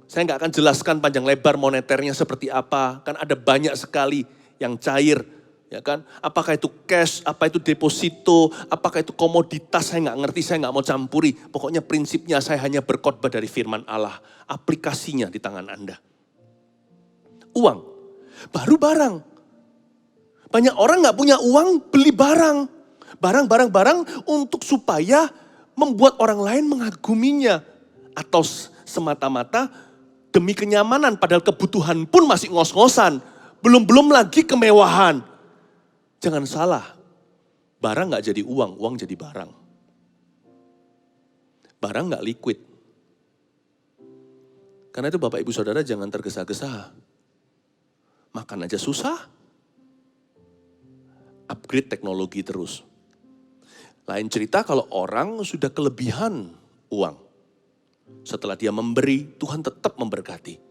Saya nggak akan jelaskan panjang lebar moneternya seperti apa, kan ada banyak sekali yang cair. Ya kan? Apakah itu cash, apa itu deposito, apakah itu komoditas, saya nggak ngerti, saya nggak mau campuri. Pokoknya prinsipnya saya hanya berkhotbah dari firman Allah. Aplikasinya di tangan Anda. Uang, baru barang. Banyak orang nggak punya uang, beli barang. Barang untuk supaya membuat orang lain mengaguminya. Atau semata-mata demi kenyamanan, padahal kebutuhan pun masih ngos-ngosan. Belum lagi kemewahan. Jangan salah, barang gak jadi uang, uang jadi barang. Barang gak liquid. Karena itu Bapak Ibu Saudara jangan tergesa-gesa. Makan aja susah. Upgrade teknologi terus. Lain cerita kalau orang sudah kelebihan uang. Setelah dia memberi, Tuhan tetap memberkati.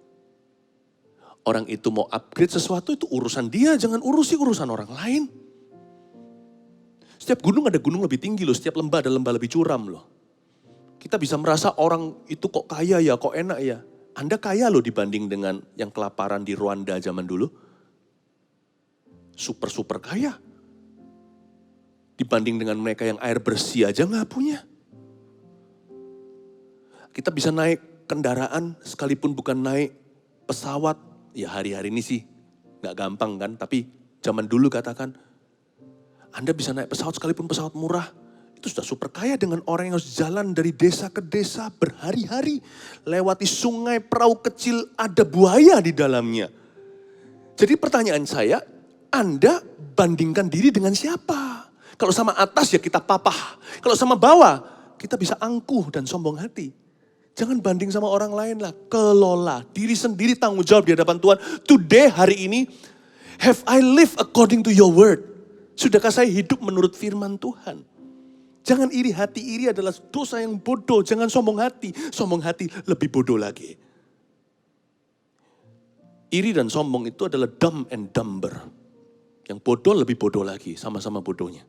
Orang itu mau upgrade sesuatu itu urusan dia, jangan urusi urusan orang lain. Setiap gunung ada gunung lebih tinggi loh, setiap lembah ada lembah lebih curam loh. Kita bisa merasa orang itu kok kaya ya, kok enak ya. Anda kaya loh dibanding dengan yang kelaparan di Rwanda zaman dulu. Super kaya. Dibanding dengan mereka yang air bersih aja nggak punya. Kita bisa naik kendaraan sekalipun bukan naik pesawat. Ya hari-hari ini sih gak gampang kan, tapi zaman dulu katakan, Anda bisa naik pesawat sekalipun pesawat murah, itu sudah super kaya dengan orang yang harus jalan dari desa ke desa berhari-hari, lewati sungai, perahu kecil, ada buaya di dalamnya. Jadi pertanyaan saya, Anda bandingkan diri dengan siapa? Kalau sama atas ya kita papah, kalau sama bawah kita bisa angkuh dan sombong hati. Jangan banding sama orang lain lah. Kelola diri sendiri, tanggung jawab di hadapan Tuhan. Today, hari ini, have I lived according to your word? Sudahkah saya hidup menurut firman Tuhan? Jangan iri hati, iri adalah dosa yang bodoh. Jangan sombong hati lebih bodoh lagi. Iri dan sombong itu adalah dumb and dumber. Yang bodoh lebih bodoh lagi, sama-sama bodohnya.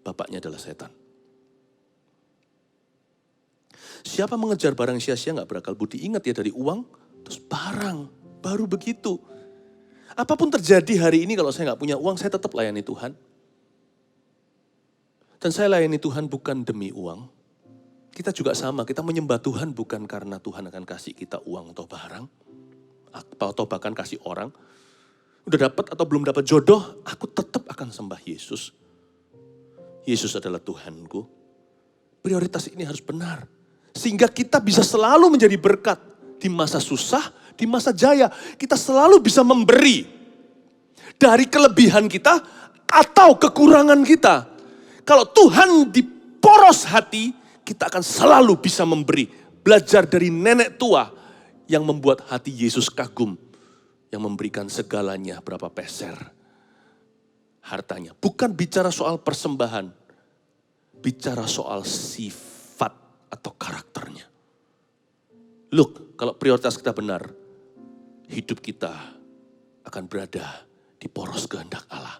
Bapaknya adalah setan. Siapa mengejar barang sia-sia gak berakal budi. Ingat ya dari uang, terus barang. Baru begitu. Apapun terjadi hari ini kalau saya gak punya uang, saya tetap layani Tuhan. Dan saya layani Tuhan bukan demi uang. Kita juga sama, kita menyembah Tuhan bukan karena Tuhan akan kasih kita uang atau barang. Atau bahkan kasih orang. Udah dapat atau belum dapat jodoh, aku tetap akan sembah Yesus. Yesus adalah Tuhanku. Prioritas ini harus benar. Sehingga kita bisa selalu menjadi berkat di masa susah, di masa jaya. Kita selalu bisa memberi dari kelebihan kita atau kekurangan kita. Kalau Tuhan di poros hati, kita akan selalu bisa memberi. Belajar dari nenek tua yang membuat hati Yesus kagum. Yang memberikan segalanya berapa peser hartanya. Bukan bicara soal persembahan. bicara soal sifat atau karakternya. Look, kalau prioritas kita benar, hidup kita akan berada di poros kehendak Allah.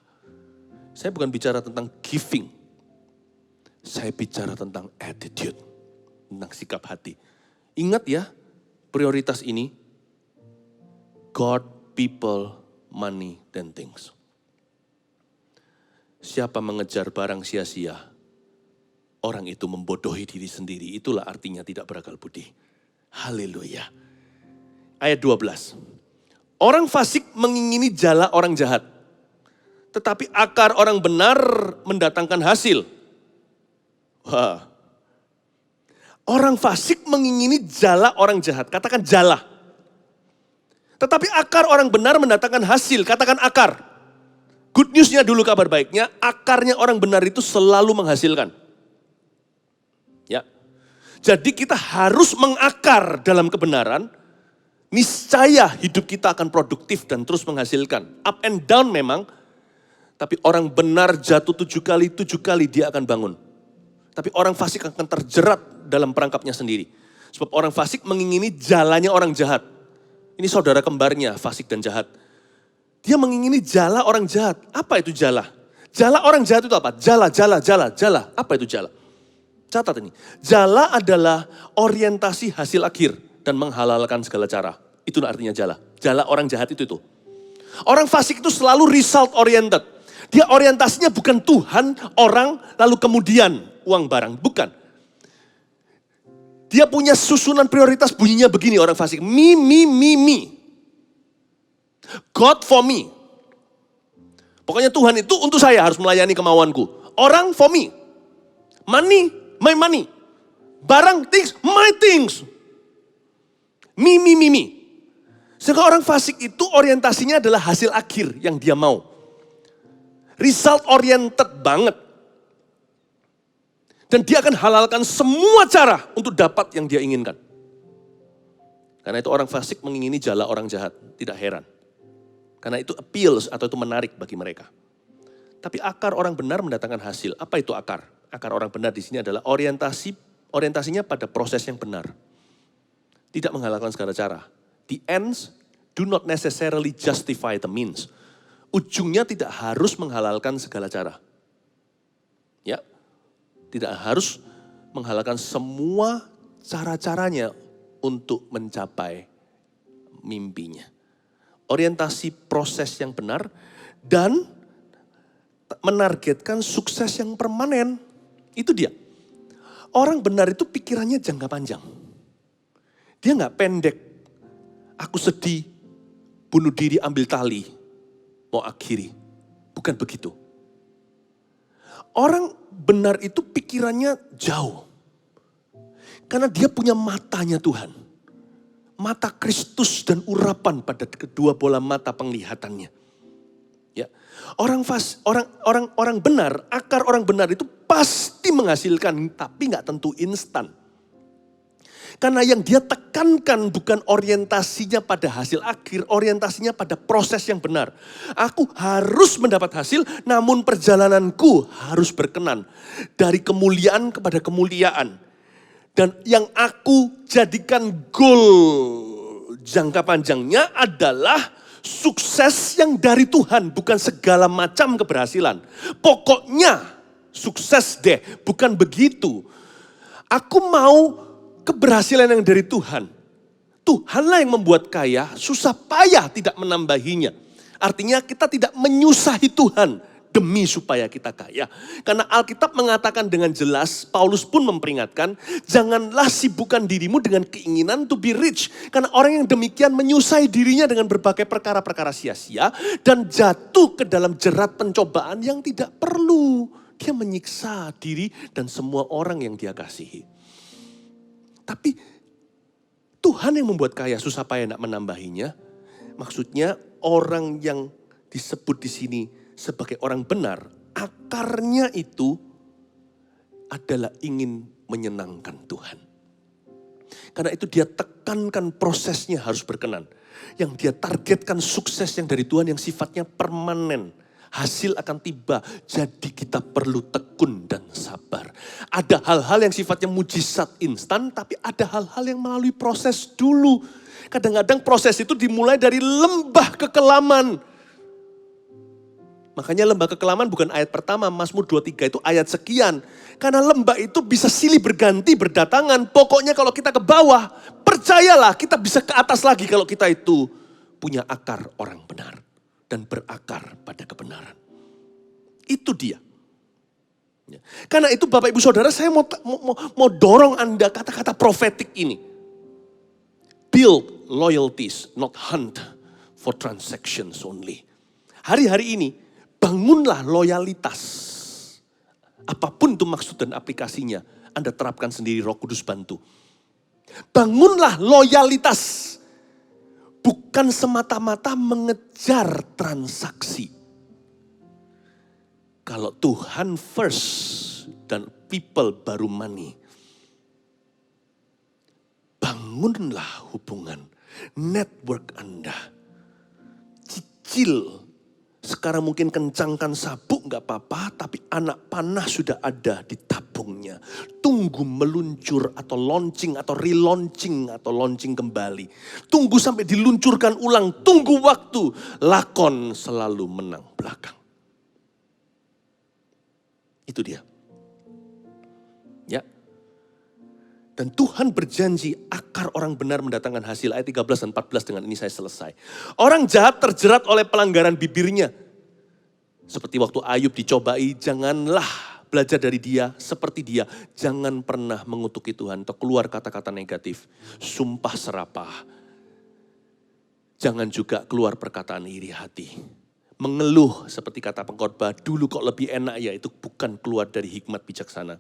Saya bukan bicara tentang giving. Saya bicara tentang attitude, tentang sikap hati. Ingat ya, prioritas ini, God, people, money, dan things. Siapa mengejar barang sia-sia, orang itu membodohi diri sendiri. Itulah artinya tidak berakal budi. Haleluya. Ayat 12. Orang fasik mengingini jala orang jahat, tetapi akar orang benar mendatangkan hasil. Wah. Orang fasik mengingini jala orang jahat. Katakan jala. Tetapi akar orang benar mendatangkan hasil. Katakan akar. Good news-nya dulu, kabar baiknya. Akarnya orang benar itu selalu menghasilkan. Ya. Jadi kita harus mengakar dalam kebenaran. Niscaya hidup kita akan produktif dan terus menghasilkan. Up and down memang. Tapi orang benar jatuh 7 kali dia akan bangun. Tapi orang fasik akan terjerat dalam perangkapnya sendiri. Sebab orang fasik mengingini jalannya orang jahat. Ini saudara kembarnya, fasik dan jahat. Dia mengingini jala orang jahat. Apa itu jala? Jala orang jahat itu apa? Jala. Apa itu jala? Catat ini. Jala adalah orientasi hasil akhir dan menghalalkan segala cara. Itu artinya jala. Jala orang jahat itu. Orang fasik itu selalu result oriented. Dia orientasinya bukan Tuhan, orang, lalu kemudian uang barang. Bukan. Dia punya susunan prioritas bunyinya begini orang fasik. Me. God for me. Pokoknya Tuhan itu untuk saya harus melayani kemauanku. Orang for me. Money, my money. Barang, things, my things. Me. Sehingga orang fasik itu orientasinya adalah hasil akhir yang dia mau. Result oriented banget. Dan dia akan halalkan semua cara untuk dapat yang dia inginkan. Karena itu orang fasik mengingini jala orang jahat. Tidak heran. Karena itu appeals atau itu menarik bagi mereka. Tapi akar orang benar mendatangkan hasil. Apa itu akar? Akar orang benar di sini adalah orientasinya pada proses yang benar. Tidak menghalalkan segala cara. The ends do not necessarily justify the means. Ujungnya tidak harus menghalalkan segala cara. Ya, tidak harus menghalalkan semua cara-caranya untuk mencapai mimpinya. Orientasi proses yang benar dan menargetkan sukses yang permanen. Itu dia. Orang benar itu pikirannya jangka panjang. Dia nggak pendek. Aku sedih, bunuh diri, ambil tali, mau akhiri. Bukan begitu. Orang benar itu pikirannya jauh. Karena dia punya matanya Tuhan. Mata Kristus dan urapan pada kedua bola mata penglihatannya. Ya. Orang benar, akar orang benar itu pasti menghasilkan, tapi nggak tentu instan. Karena yang dia tekankan bukan orientasinya pada hasil akhir, orientasinya pada proses yang benar. Aku harus mendapat hasil, namun perjalananku harus berkenan. Dari kemuliaan kepada kemuliaan. Dan yang aku jadikan goal jangka panjangnya adalah sukses yang dari Tuhan, bukan segala macam keberhasilan. Pokoknya sukses deh, bukan begitu. Aku mau keberhasilan yang dari Tuhan. Tuhanlah yang membuat kaya, susah payah tidak menambahinya. Artinya kita tidak menyusahi Tuhan demi supaya kita kaya. Karena Alkitab mengatakan dengan jelas, Paulus pun memperingatkan, janganlah sibukkan dirimu dengan keinginan to be rich. Karena orang yang demikian menyusahi dirinya dengan berbagai perkara-perkara sia-sia dan jatuh ke dalam jerat pencobaan yang tidak perlu. Dia menyiksa diri dan semua orang yang dia kasihi. Tapi Tuhan yang membuat kaya susah payah nak menambahinya. Maksudnya orang yang disebut di sini sebagai orang benar, akarnya itu adalah ingin menyenangkan Tuhan. Karena itu dia tekankan prosesnya harus berkenan. Yang dia targetkan sukses yang dari Tuhan yang sifatnya permanen. Hasil akan tiba, jadi kita perlu tekun dan sabar. Ada hal-hal yang sifatnya mujizat instan, tapi ada hal-hal yang melalui proses dulu. Kadang-kadang proses itu dimulai dari lembah kekelaman. Makanya lembah kekelaman bukan ayat pertama, Mazmur 23 itu ayat sekian. Karena lembah itu bisa silih berganti, berdatangan. Pokoknya kalau kita ke bawah, percayalah kita bisa ke atas lagi kalau kita itu punya akar orang benar. Dan berakar pada kebenaran. Itu dia. Karena itu Bapak Ibu Saudara, saya mau dorong Anda kata-kata profetik ini. Build loyalties, not hunt for transactions only. Hari-hari ini, bangunlah loyalitas. Apapun itu maksud dan aplikasinya, Anda terapkan sendiri, Roh Kudus bantu. Bangunlah loyalitas. Bukan semata-mata mengejar transaksi. Kalau Tuhan first dan people baru money. Bangunlah hubungan, network Anda. Cicil. Sekarang mungkin kencangkan sabuk gak apa-apa, tapi anak panah sudah ada di tabungnya. Tunggu meluncur atau launching atau relaunching atau launching kembali. Tunggu sampai diluncurkan ulang, tunggu waktu. Lakon selalu menang belakang. Itu dia. Ya. Dan Tuhan berjanji akar orang benar mendatangkan hasil. Ayat 13 dan 14 dengan ini saya selesai. Orang jahat terjerat oleh pelanggaran bibirnya. Seperti waktu Ayub dicobai, janganlah belajar dari dia seperti dia. Jangan pernah mengutuki Tuhan atau keluar kata-kata negatif. Sumpah serapah. Jangan juga keluar perkataan iri hati. Mengeluh seperti kata pengkhotbah, dulu kok lebih enak ya, itu bukan keluar dari hikmat bijaksana.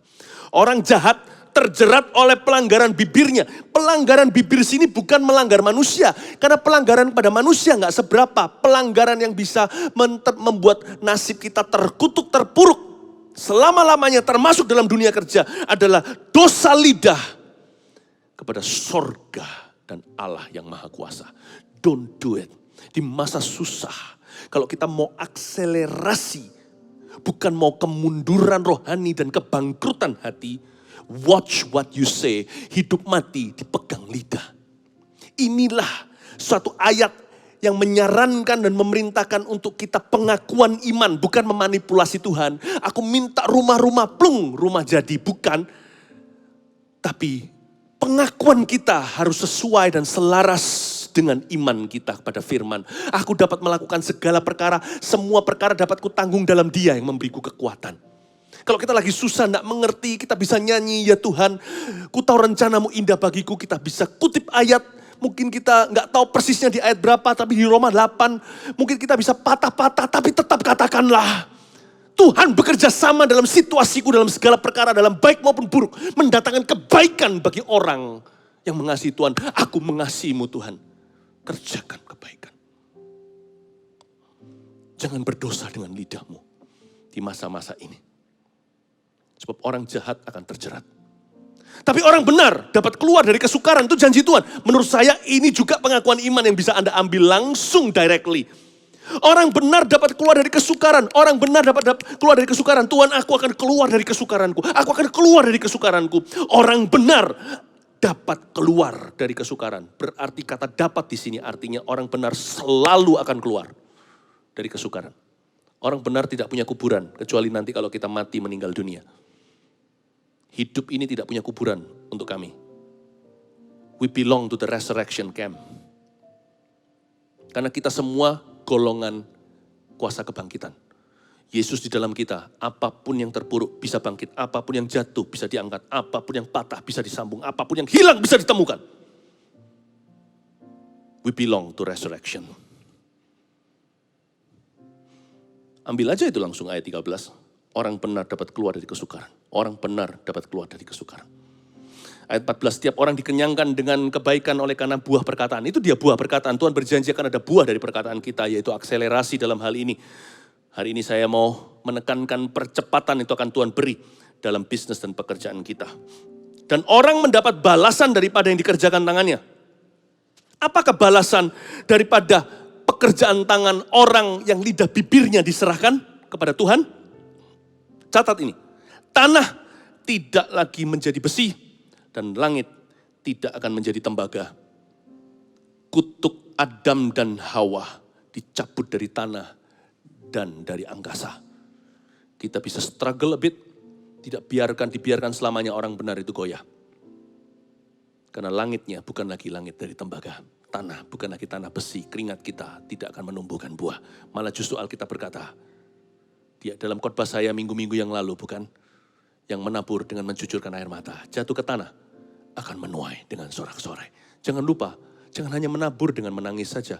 Orang jahat terjerat oleh pelanggaran bibirnya. Pelanggaran bibir sini bukan melanggar manusia. Karena pelanggaran pada manusia nggak seberapa. Pelanggaran yang bisa membuat nasib kita terkutuk, terpuruk. Selama-lamanya termasuk dalam dunia kerja adalah dosa lidah kepada sorga dan Allah yang maha kuasa. Don't do it. Di masa susah. Kalau kita mau akselerasi, bukan mau kemunduran rohani dan kebangkrutan hati, watch what you say, hidup mati dipegang lidah. Inilah suatu ayat yang menyarankan dan memerintahkan untuk kita pengakuan iman, bukan memanipulasi Tuhan. Aku minta rumah-rumah plung, rumah jadi, bukan. Tapi pengakuan kita harus sesuai dan selaras dengan iman kita kepada firman. Aku dapat melakukan segala perkara, semua perkara dapat kutanggung dalam Dia yang memberiku kekuatan. Kalau kita lagi susah, tidak mengerti, kita bisa nyanyi, ya Tuhan, ku tahu rencanamu indah bagiku, kita bisa kutip ayat, mungkin kita nggak tahu persisnya di ayat berapa, tapi di Roma 8, mungkin kita bisa patah-patah, tapi tetap katakanlah, Tuhan bekerja sama dalam situasiku, dalam segala perkara, dalam baik maupun buruk, mendatangkan kebaikan bagi orang yang mengasihi Tuhan. Aku mengasihimu Tuhan. Kerjakan kebaikan. Jangan berdosa dengan lidahmu di masa-masa ini. Sebab orang jahat akan terjerat. Tapi orang benar dapat keluar dari kesukaran, itu janji Tuhan. Menurut saya ini juga pengakuan iman yang bisa Anda ambil langsung directly. Orang benar dapat keluar dari kesukaran. Orang benar dapat keluar dari kesukaran. Tuhan, aku akan keluar dari kesukaranku. Aku akan keluar dari kesukaranku. Orang benar dapat keluar dari kesukaran. Berarti kata dapat di sini artinya orang benar selalu akan keluar dari kesukaran. Orang benar tidak punya kuburan, kecuali nanti kalau kita mati meninggal dunia. Hidup ini tidak punya kuburan untuk kami. We belong to the resurrection camp. Karena kita semua golongan kuasa kebangkitan. Yesus di dalam kita, apapun yang terpuruk bisa bangkit, apapun yang jatuh bisa diangkat, apapun yang patah bisa disambung, apapun yang hilang bisa ditemukan. We belong to resurrection. Ambil aja itu langsung ayat 13. Orang benar dapat keluar dari kesukaran. Orang benar dapat keluar dari kesukaran. Ayat 14, setiap orang dikenyangkan dengan kebaikan oleh karena buah perkataan. Itu dia buah perkataan. Tuhan berjanji akan ada buah dari perkataan kita, yaitu akselerasi dalam hal ini. Hari ini saya mau menekankan percepatan itu akan Tuhan beri dalam bisnis dan pekerjaan kita. Dan orang mendapat balasan daripada yang dikerjakan tangannya. Apakah balasan daripada pekerjaan tangan orang yang lidah bibirnya diserahkan kepada Tuhan. Catat ini, tanah tidak lagi menjadi besi dan langit tidak akan menjadi tembaga. Kutuk Adam dan Hawa dicabut dari tanah dan dari angkasa. Kita bisa struggle a bit, tidak dibiarkan selamanya orang benar itu goyah. Karena langitnya bukan lagi langit dari tembaga. Tanah bukan lagi tanah besi, keringat kita tidak akan menumbuhkan buah. Malah justru Alkitab berkata, dia dalam khotbah saya minggu-minggu yang lalu bukan, yang menabur dengan mencucurkan air mata, jatuh ke tanah, akan menuai dengan sorak-sorai. Jangan lupa, jangan hanya menabur dengan menangis saja.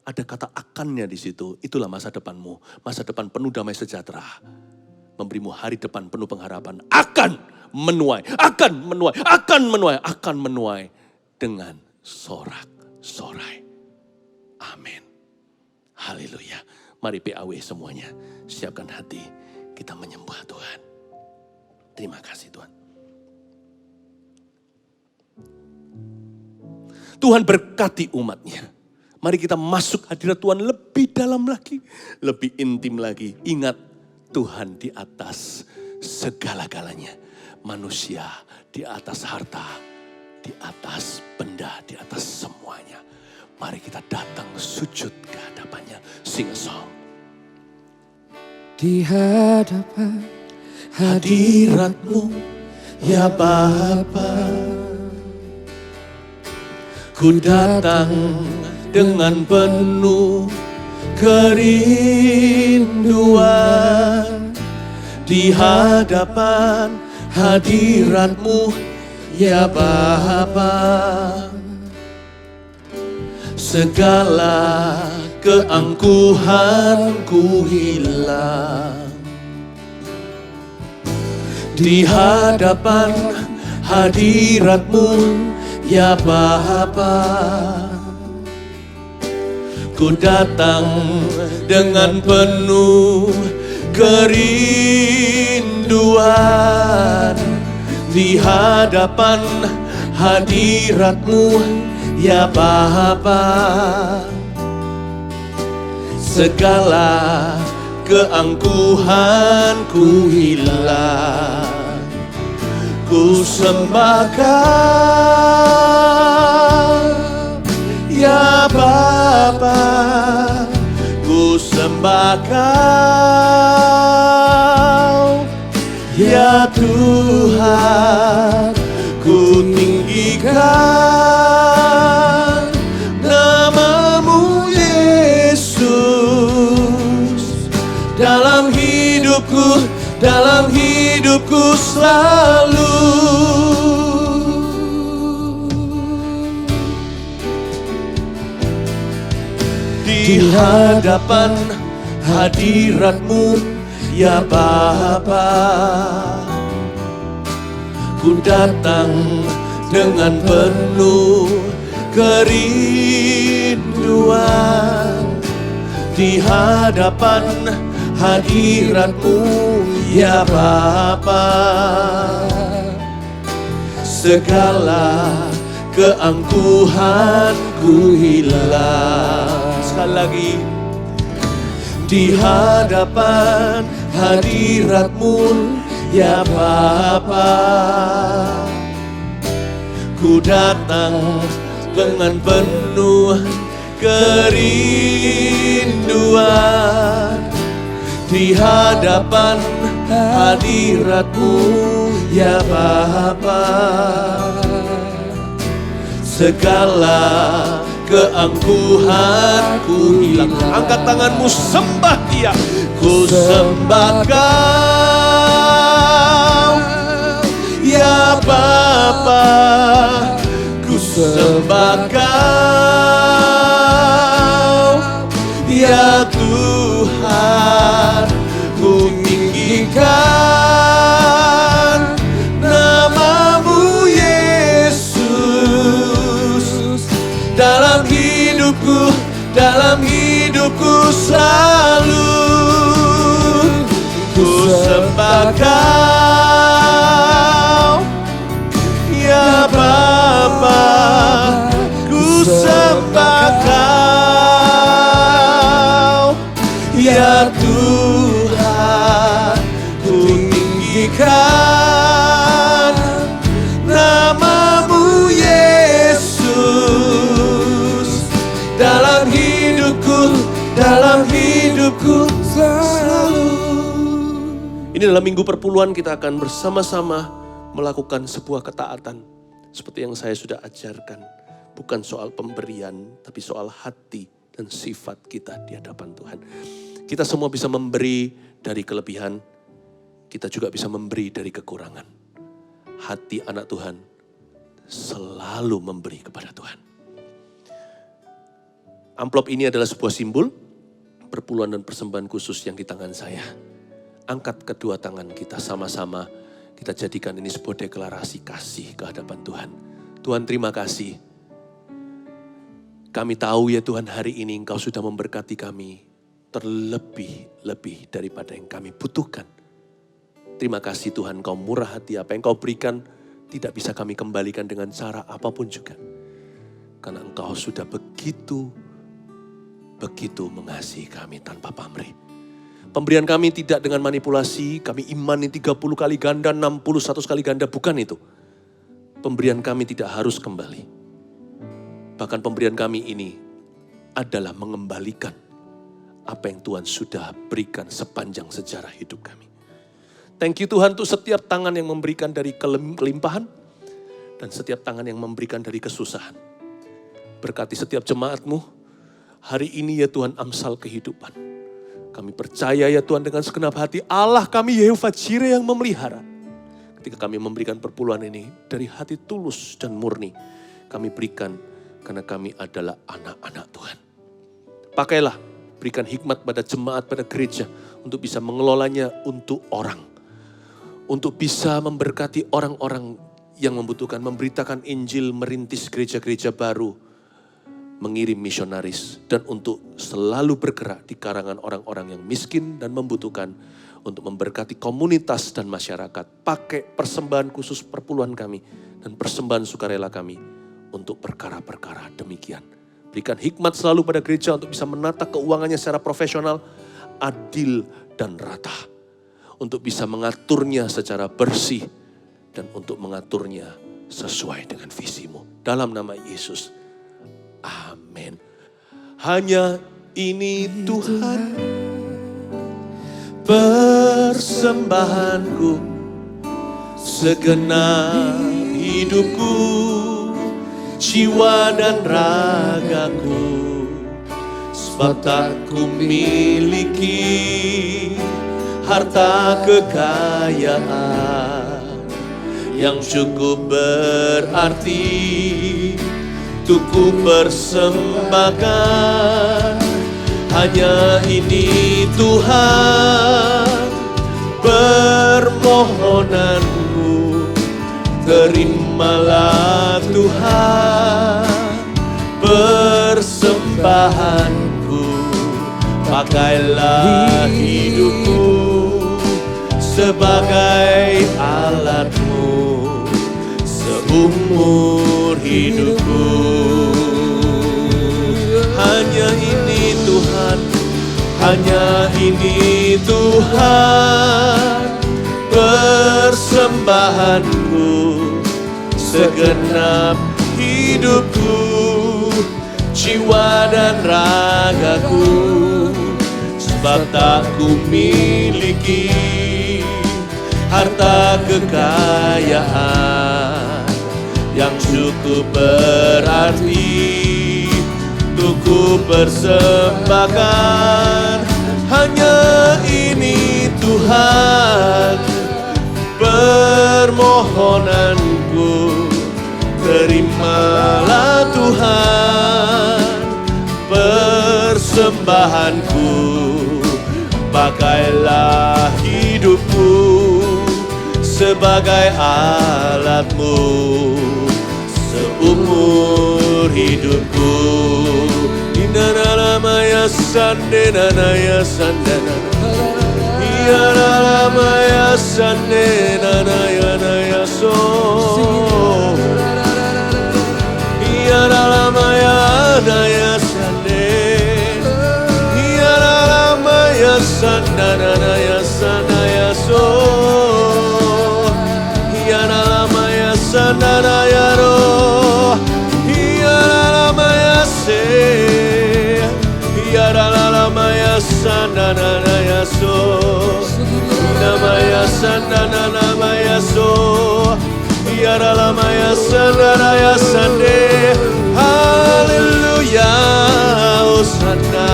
Ada kata akannya di situ, itulah masa depanmu. Masa depan penuh damai sejahtera. Memberimu hari depan penuh pengharapan. Akan menuai, akan menuai, akan menuai, akan menuai dengan sorak-sorai. Amin. Haleluya. Mari PAW semuanya, siapkan hati, kita menyembah Tuhan. Terima kasih Tuhan. Tuhan berkati umatnya. Mari kita masuk hadirat Tuhan lebih dalam lagi, lebih intim lagi. Ingat, Tuhan di atas segala-galanya. Manusia di atas harta, di atas benda, di atas semuanya. Mari kita datang sujud ke hadapannya. Sing a song. Di hadapan Hadirat-Mu, ya Bapa. Ku datang dengan penuh kerinduan di hadapan hadirat-Mu, ya Bapa. Segala keangkuhanku hilang di hadapan hadirat-Mu, ya Bapa. Ku datang dengan penuh kerinduan di hadapan hadirat-Mu, ya Bapa. Segala keangkuhanku hilang, ku sembahkan, ya Bapa. Ku sembahkan, ya Tuhan. Ku tinggikan nama-Mu Yesus dalam hidupku selalu. Di hadapan hadirat-Mu, ya Bapa. Ku datang dengan penuh kerinduan di hadapan hadirat-Mu, ya Bapa. Segala keangkuhanku hilang. Sekali lagi. Di hadapan hadirat-Mu, ya Bapa. Ku datang dengan penuh kerinduan di hadapan hadirat-Mu, ya Bapa. Segala keangkuhanku hilang. Angkat tanganmu, sembah Dia. Ku sembah Kau, ya Bapa. Ku sembah Kau, ya Tuhan. Ku tinggikan nama-Mu Yesus dalam hidupku selalu. Ku sembah Kau, ya Bapa. Ku sembah Kau, Ya Tuhan, ku tinggikan nama-Mu Yesus dalam hidupku selalu. Ini dalam minggu perpuluhan kita akan bersama-sama melakukan sebuah ketaatan seperti yang saya sudah ajarkan. Bukan soal pemberian, tapi soal hati dan sifat kita di hadapan Tuhan. Kita semua bisa memberi dari kelebihan, kita juga bisa memberi dari kekurangan. Hati anak Tuhan selalu memberi kepada Tuhan. Amplop ini adalah sebuah simbol perpuluhan dan persembahan khusus yang di tangan saya. Angkat kedua tangan kita sama-sama, kita jadikan ini sebuah deklarasi kasih ke hadapan Tuhan. Tuhan, terima kasih. Kami tahu ya Tuhan, hari ini Engkau sudah memberkati kami terlebih-lebih daripada yang kami butuhkan. Terima kasih Tuhan, Engkau murah hati, apa yang Engkau berikan tidak bisa kami kembalikan dengan cara apapun juga. Karena Engkau sudah begitu mengasihi kami tanpa pamrih. Pemberian kami tidak dengan manipulasi, kami imani 30 kali ganda, 61 kali ganda, bukan itu. Pemberian kami tidak harus kembali. Bahkan pemberian kami ini adalah mengembalikan apa yang Tuhan sudah berikan sepanjang sejarah hidup kami. Thank you Tuhan untuk setiap tangan yang memberikan dari kelimpahan dan setiap tangan yang memberikan dari kesusahan. Berkati setiap jemaat-Mu hari ini ya Tuhan, Amsal kehidupan. Kami percaya ya Tuhan dengan segenap hati Allah kami Yehova Jireh yang memelihara. Ketika kami memberikan perpuluhan ini dari hati tulus dan murni, kami berikan karena kami adalah anak-anak Tuhan. Pakailah, berikan hikmat pada jemaat, pada gereja untuk bisa mengelolanya untuk orang. Untuk bisa memberkati orang-orang yang membutuhkan, memberitakan Injil, merintis gereja-gereja baru, mengirim misionaris, dan untuk selalu bergerak di kalangan orang-orang yang miskin dan membutuhkan untuk memberkati komunitas dan masyarakat. Pakai persembahan khusus perpuluhan kami dan persembahan sukarela kami untuk perkara-perkara demikian. Berikan hikmat selalu pada gereja untuk bisa menata keuangannya secara profesional, adil dan rata. Untuk bisa mengaturnya secara bersih dan untuk mengaturnya sesuai dengan visi-Mu. Dalam nama Yesus. Amin. Hanya ini Tuhan persembahanku, segenap hidupku, jiwa dan ragaku, sebab tak ku miliki harta kekayaan yang cukup berarti untuk ku persembahkan. Hanya ini Tuhan permohonanku, terimalah Tuhan persembahanku. Pakailah hidupku sebagai alat-Mu seumur hidupku. Hanya ini Tuhan, hanya ini Tuhan persembahanku, segenap hidupku, jiwa dan ragaku, sebab tak ku miliki harta kekayaan yang cukup berarti untuk ku persembahkan. Hanya ini Tuhan permohonanku, terimalah Tuhan persembahanku. Pakailah hidupku sebagai alat-Mu seumur hidupku. Inanalamaya sandenanaya sandana, Iyanalamaya sandenanaya naya so, Iyanalamaya naya sande, Iyanalamaya sandanaya sanaya so. Yana lama ya sandanaya ro. Yana lama ya se. Yana lama ya sandanaya so. Namaya sandanaya so. Yana lama ya sandanaya sande. Hallelujah, Hosanna,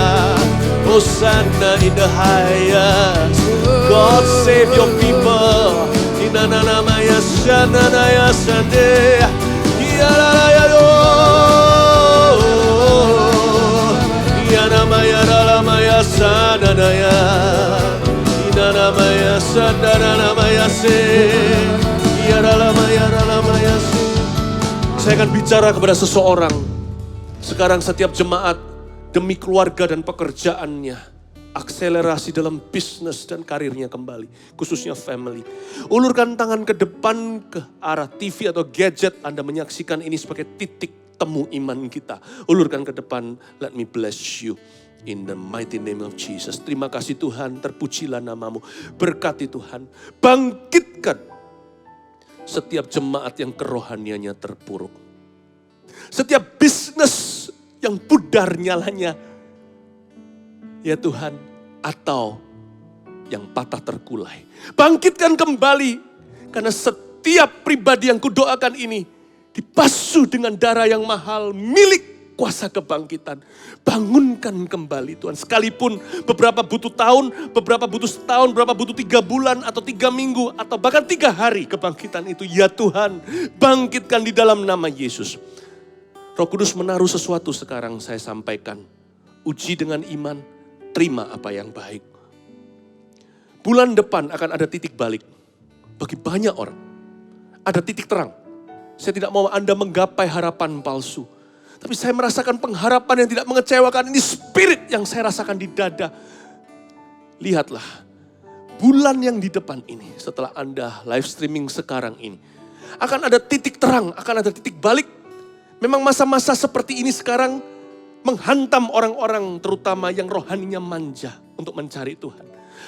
Hosanna in the highest. God save your people. Inana namaya sandanaya sande. Yana yo. Yana maya ramaya sandanaya. Inana maya sandanana maya se. Saya akan bicara kepada seseorang. Sekarang setiap jemaat demi keluarga dan pekerjaannya, akselerasi dalam bisnis dan karirnya kembali, khususnya family. Ulurkan tangan ke depan ke arah TV atau gadget Anda menyaksikan ini sebagai titik temu iman kita. Ulurkan ke depan, let me bless you. In the mighty name of Jesus. Terima kasih Tuhan, terpujilah namamu. Berkati Tuhan, bangkitkan setiap jemaat yang kerohaniannya terpuruk. Setiap bisnis yang pudar nyalanya. Ya Tuhan, atau yang patah terkulai. Bangkitkan kembali. Karena setiap pribadi yang kudoakan ini dibasuh dengan darah yang mahal milik kuasa kebangkitan. Bangunkan kembali Tuhan. Sekalipun beberapa butuh tahun, beberapa butuh setahun, beberapa butuh 3 bulan atau 3 minggu atau bahkan 3 hari kebangkitan itu. Ya Tuhan, bangkitkan di dalam nama Yesus. Roh Kudus menaruh sesuatu sekarang saya sampaikan. Uji dengan iman, terima apa yang baik. Bulan depan akan ada titik balik. Bagi banyak orang. Ada titik terang. Saya tidak mau Anda menggapai harapan palsu. Tapi saya merasakan pengharapan yang tidak mengecewakan. Ini spirit yang saya rasakan di dada. Lihatlah, bulan yang di depan ini, setelah Anda live streaming sekarang ini, akan ada titik terang, akan ada titik balik. Memang masa-masa seperti ini sekarang menghantam orang-orang terutama yang rohaninya manja untuk mencari Tuhan.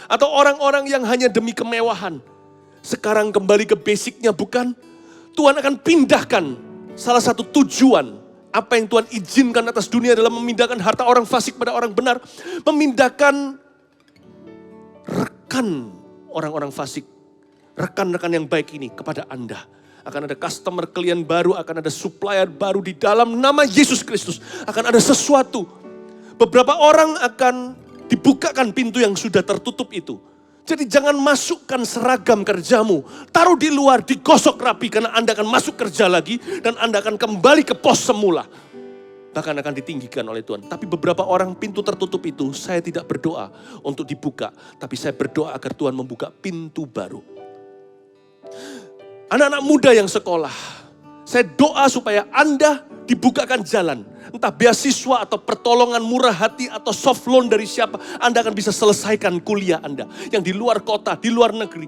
Atau orang-orang yang hanya demi kemewahan. Sekarang kembali ke basicnya bukan? Tuhan akan pindahkan salah satu tujuan. Apa yang Tuhan izinkan atas dunia adalah memindahkan harta orang fasik pada orang benar. Memindahkan rekan orang-orang fasik. Rekan-rekan yang baik ini kepada Anda. Akan ada customer klien baru, akan ada supplier baru di dalam nama Yesus Kristus. Akan ada sesuatu. Beberapa orang akan dibukakan pintu yang sudah tertutup itu. Jadi jangan masukkan seragam kerjamu. Taruh di luar, digosok rapi karena Anda akan masuk kerja lagi. Dan Anda akan kembali ke pos semula. Bahkan akan ditinggikan oleh Tuhan. Tapi beberapa orang pintu tertutup itu saya tidak berdoa untuk dibuka. Tapi saya berdoa agar Tuhan membuka pintu baru. Anak-anak muda yang sekolah. Saya doa supaya Anda dibukakan jalan. Entah beasiswa atau pertolongan murah hati atau soft loan dari siapa. Anda akan bisa selesaikan kuliah Anda. Yang di luar kota, di luar negeri.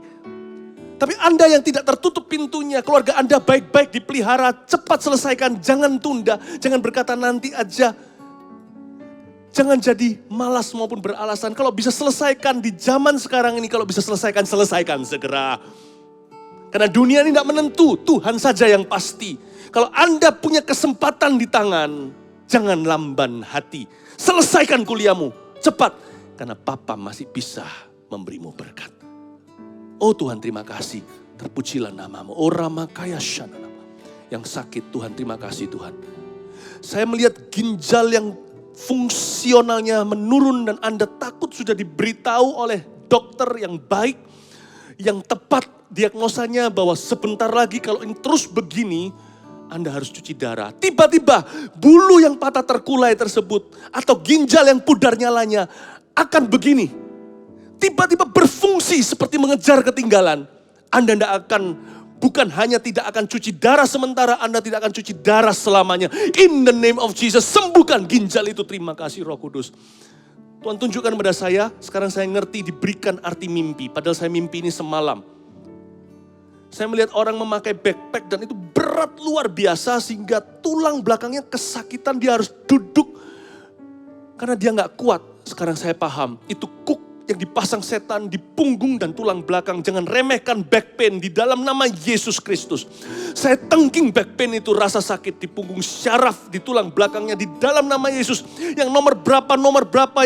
Tapi Anda yang tidak tertutup pintunya. Keluarga Anda baik-baik dipelihara. Cepat selesaikan, jangan tunda. Jangan berkata nanti aja. Jangan jadi malas maupun beralasan. Kalau bisa selesaikan di zaman sekarang ini. Kalau bisa selesaikan segera. Karena dunia ini tidak menentu. Tuhan saja yang pasti. Kalau Anda punya kesempatan di tangan. Jangan lamban hati. Selesaikan kuliahmu. Cepat. Karena Papa masih bisa memberimu berkat. Oh Tuhan terima kasih. Terpujilah namamu. Oh Ramakaya Shanana. Yang sakit Tuhan terima kasih Tuhan. Saya melihat ginjal yang fungsionalnya menurun. Dan Anda takut sudah diberitahu oleh dokter yang baik. Yang tepat diagnosanya bahwa sebentar lagi kalau ini terus begini. Anda harus cuci darah. Tiba-tiba bulu yang patah terkulai tersebut. Atau ginjal yang pudar nyalanya. Akan begini. Tiba-tiba berfungsi seperti mengejar ketinggalan. Anda tidak akan, bukan hanya tidak akan cuci darah sementara. Anda tidak akan cuci darah selamanya. In the name of Jesus. Sembuhkan ginjal itu. Terima kasih Roh Kudus. Tuhan tunjukkan kepada saya. Sekarang saya ngerti diberikan arti mimpi. Padahal saya mimpi ini semalam. Saya melihat orang memakai backpack dan itu berat luar biasa sehingga tulang belakangnya kesakitan. Dia harus duduk karena dia nggak kuat. Sekarang saya paham itu kuk yang dipasang setan di punggung dan tulang belakang. Jangan remehkan back pain di dalam nama Yesus Kristus. Saya tengking back pain itu, rasa sakit di punggung, syaraf di tulang belakangnya di dalam nama Yesus. Yang nomor berapa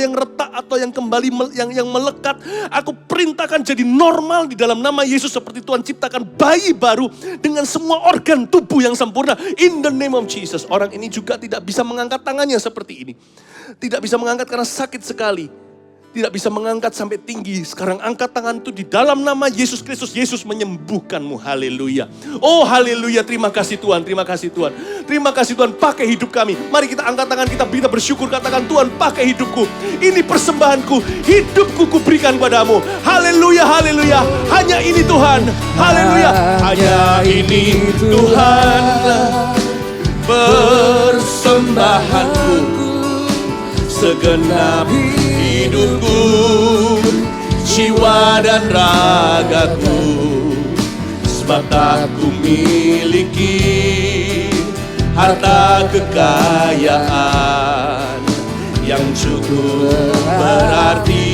yang retak atau yang kembali yang melekat, aku perintahkan jadi normal di dalam nama Yesus, seperti Tuhan ciptakan bayi baru dengan semua organ tubuh yang sempurna. In the name of Jesus. Orang ini juga tidak bisa mengangkat tangannya seperti ini. Tidak bisa mengangkat karena sakit sekali. Tidak bisa mengangkat sampai tinggi. Sekarang angkat tangan itu di dalam nama Yesus Kristus. Yesus menyembuhkanmu. Haleluya. Oh haleluya. Terima kasih Tuhan. Terima kasih Tuhan. Terima kasih Tuhan. Pakai hidup kami. Mari kita angkat tangan, kita bersyukur. Katakan, Tuhan pakai hidupku. Ini persembahanku. Hidupku kuberikan padamu. Haleluya. Haleluya. Hanya ini Tuhan. Haleluya. Hanya ini Tuhan. Persembahanku. Segenap hidupku, jiwa dan ragaku, sebab tak ku miliki harta kekayaan yang cukup berarti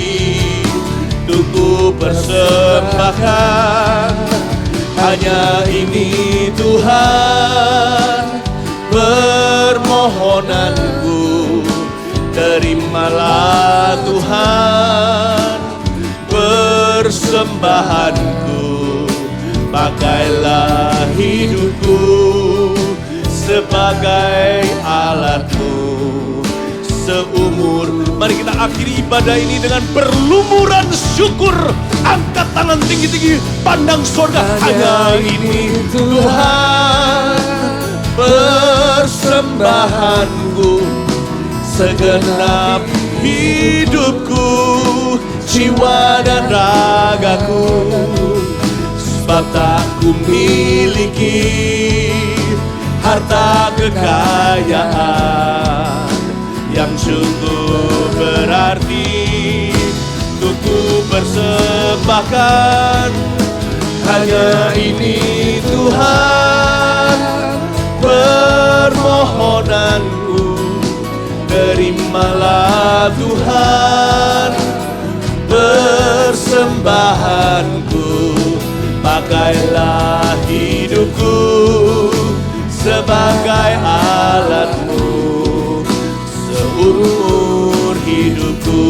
untuk ku persembahkan. Hanya ini Tuhan permohonanku. Terimalah Tuhan persembahanku, pakailah hidupku sebagai alatmu seumur. Mari kita akhiri ibadah ini dengan berlumuran syukur. Angkat tangan tinggi-tinggi, pandang surga. Hanya ini Tuhan persembahanku. Segenap hidupku, jiwa dan ragaku, sebab tak ku miliki harta kekayaan yang cukup berarti untuk ku persembahkan. Hanya ini Tuhan permohonanku. Terimalah Tuhan persembahanku, pakailah hidupku sebagai alatmu seumur hidupku.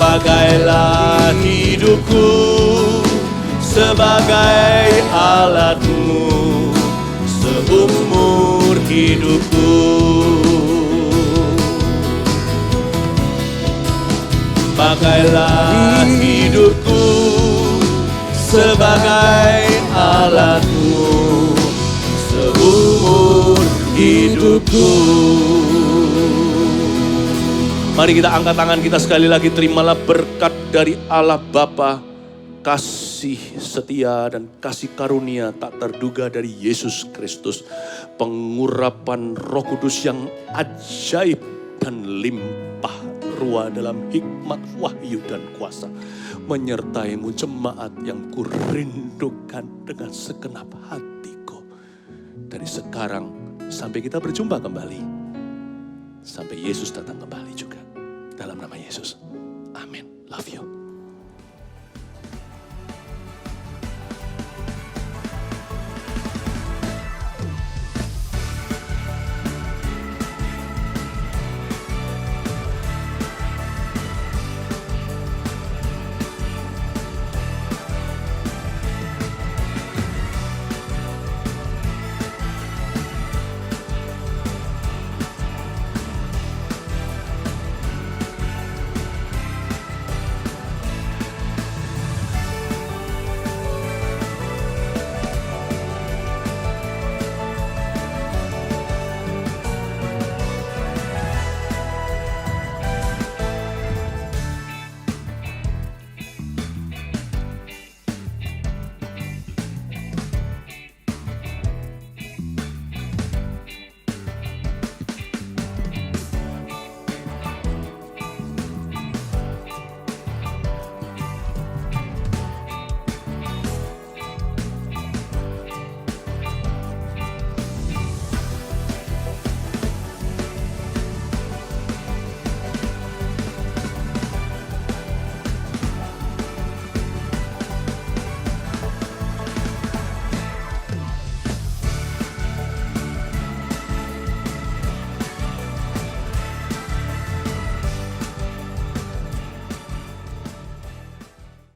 Pakailah hidupku sebagai alatmu seumur hidupku. Pakailah hidupku sebagai alatmu seumur hidupku. Mari kita angkat tangan kita sekali lagi. Terimalah berkat dari Allah Bapa, kasih setia dan kasih karunia tak terduga dari Yesus Kristus. Pengurapan Roh Kudus yang ajaib dan limpah ruah dalam hikmat, wahyu dan kuasa. Menyertaimu jemaat yang kurindukan dengan segenap hatiku. Dari sekarang sampai kita berjumpa kembali. Sampai Yesus datang kembali juga. Dalam nama Yesus. Amin. Love you.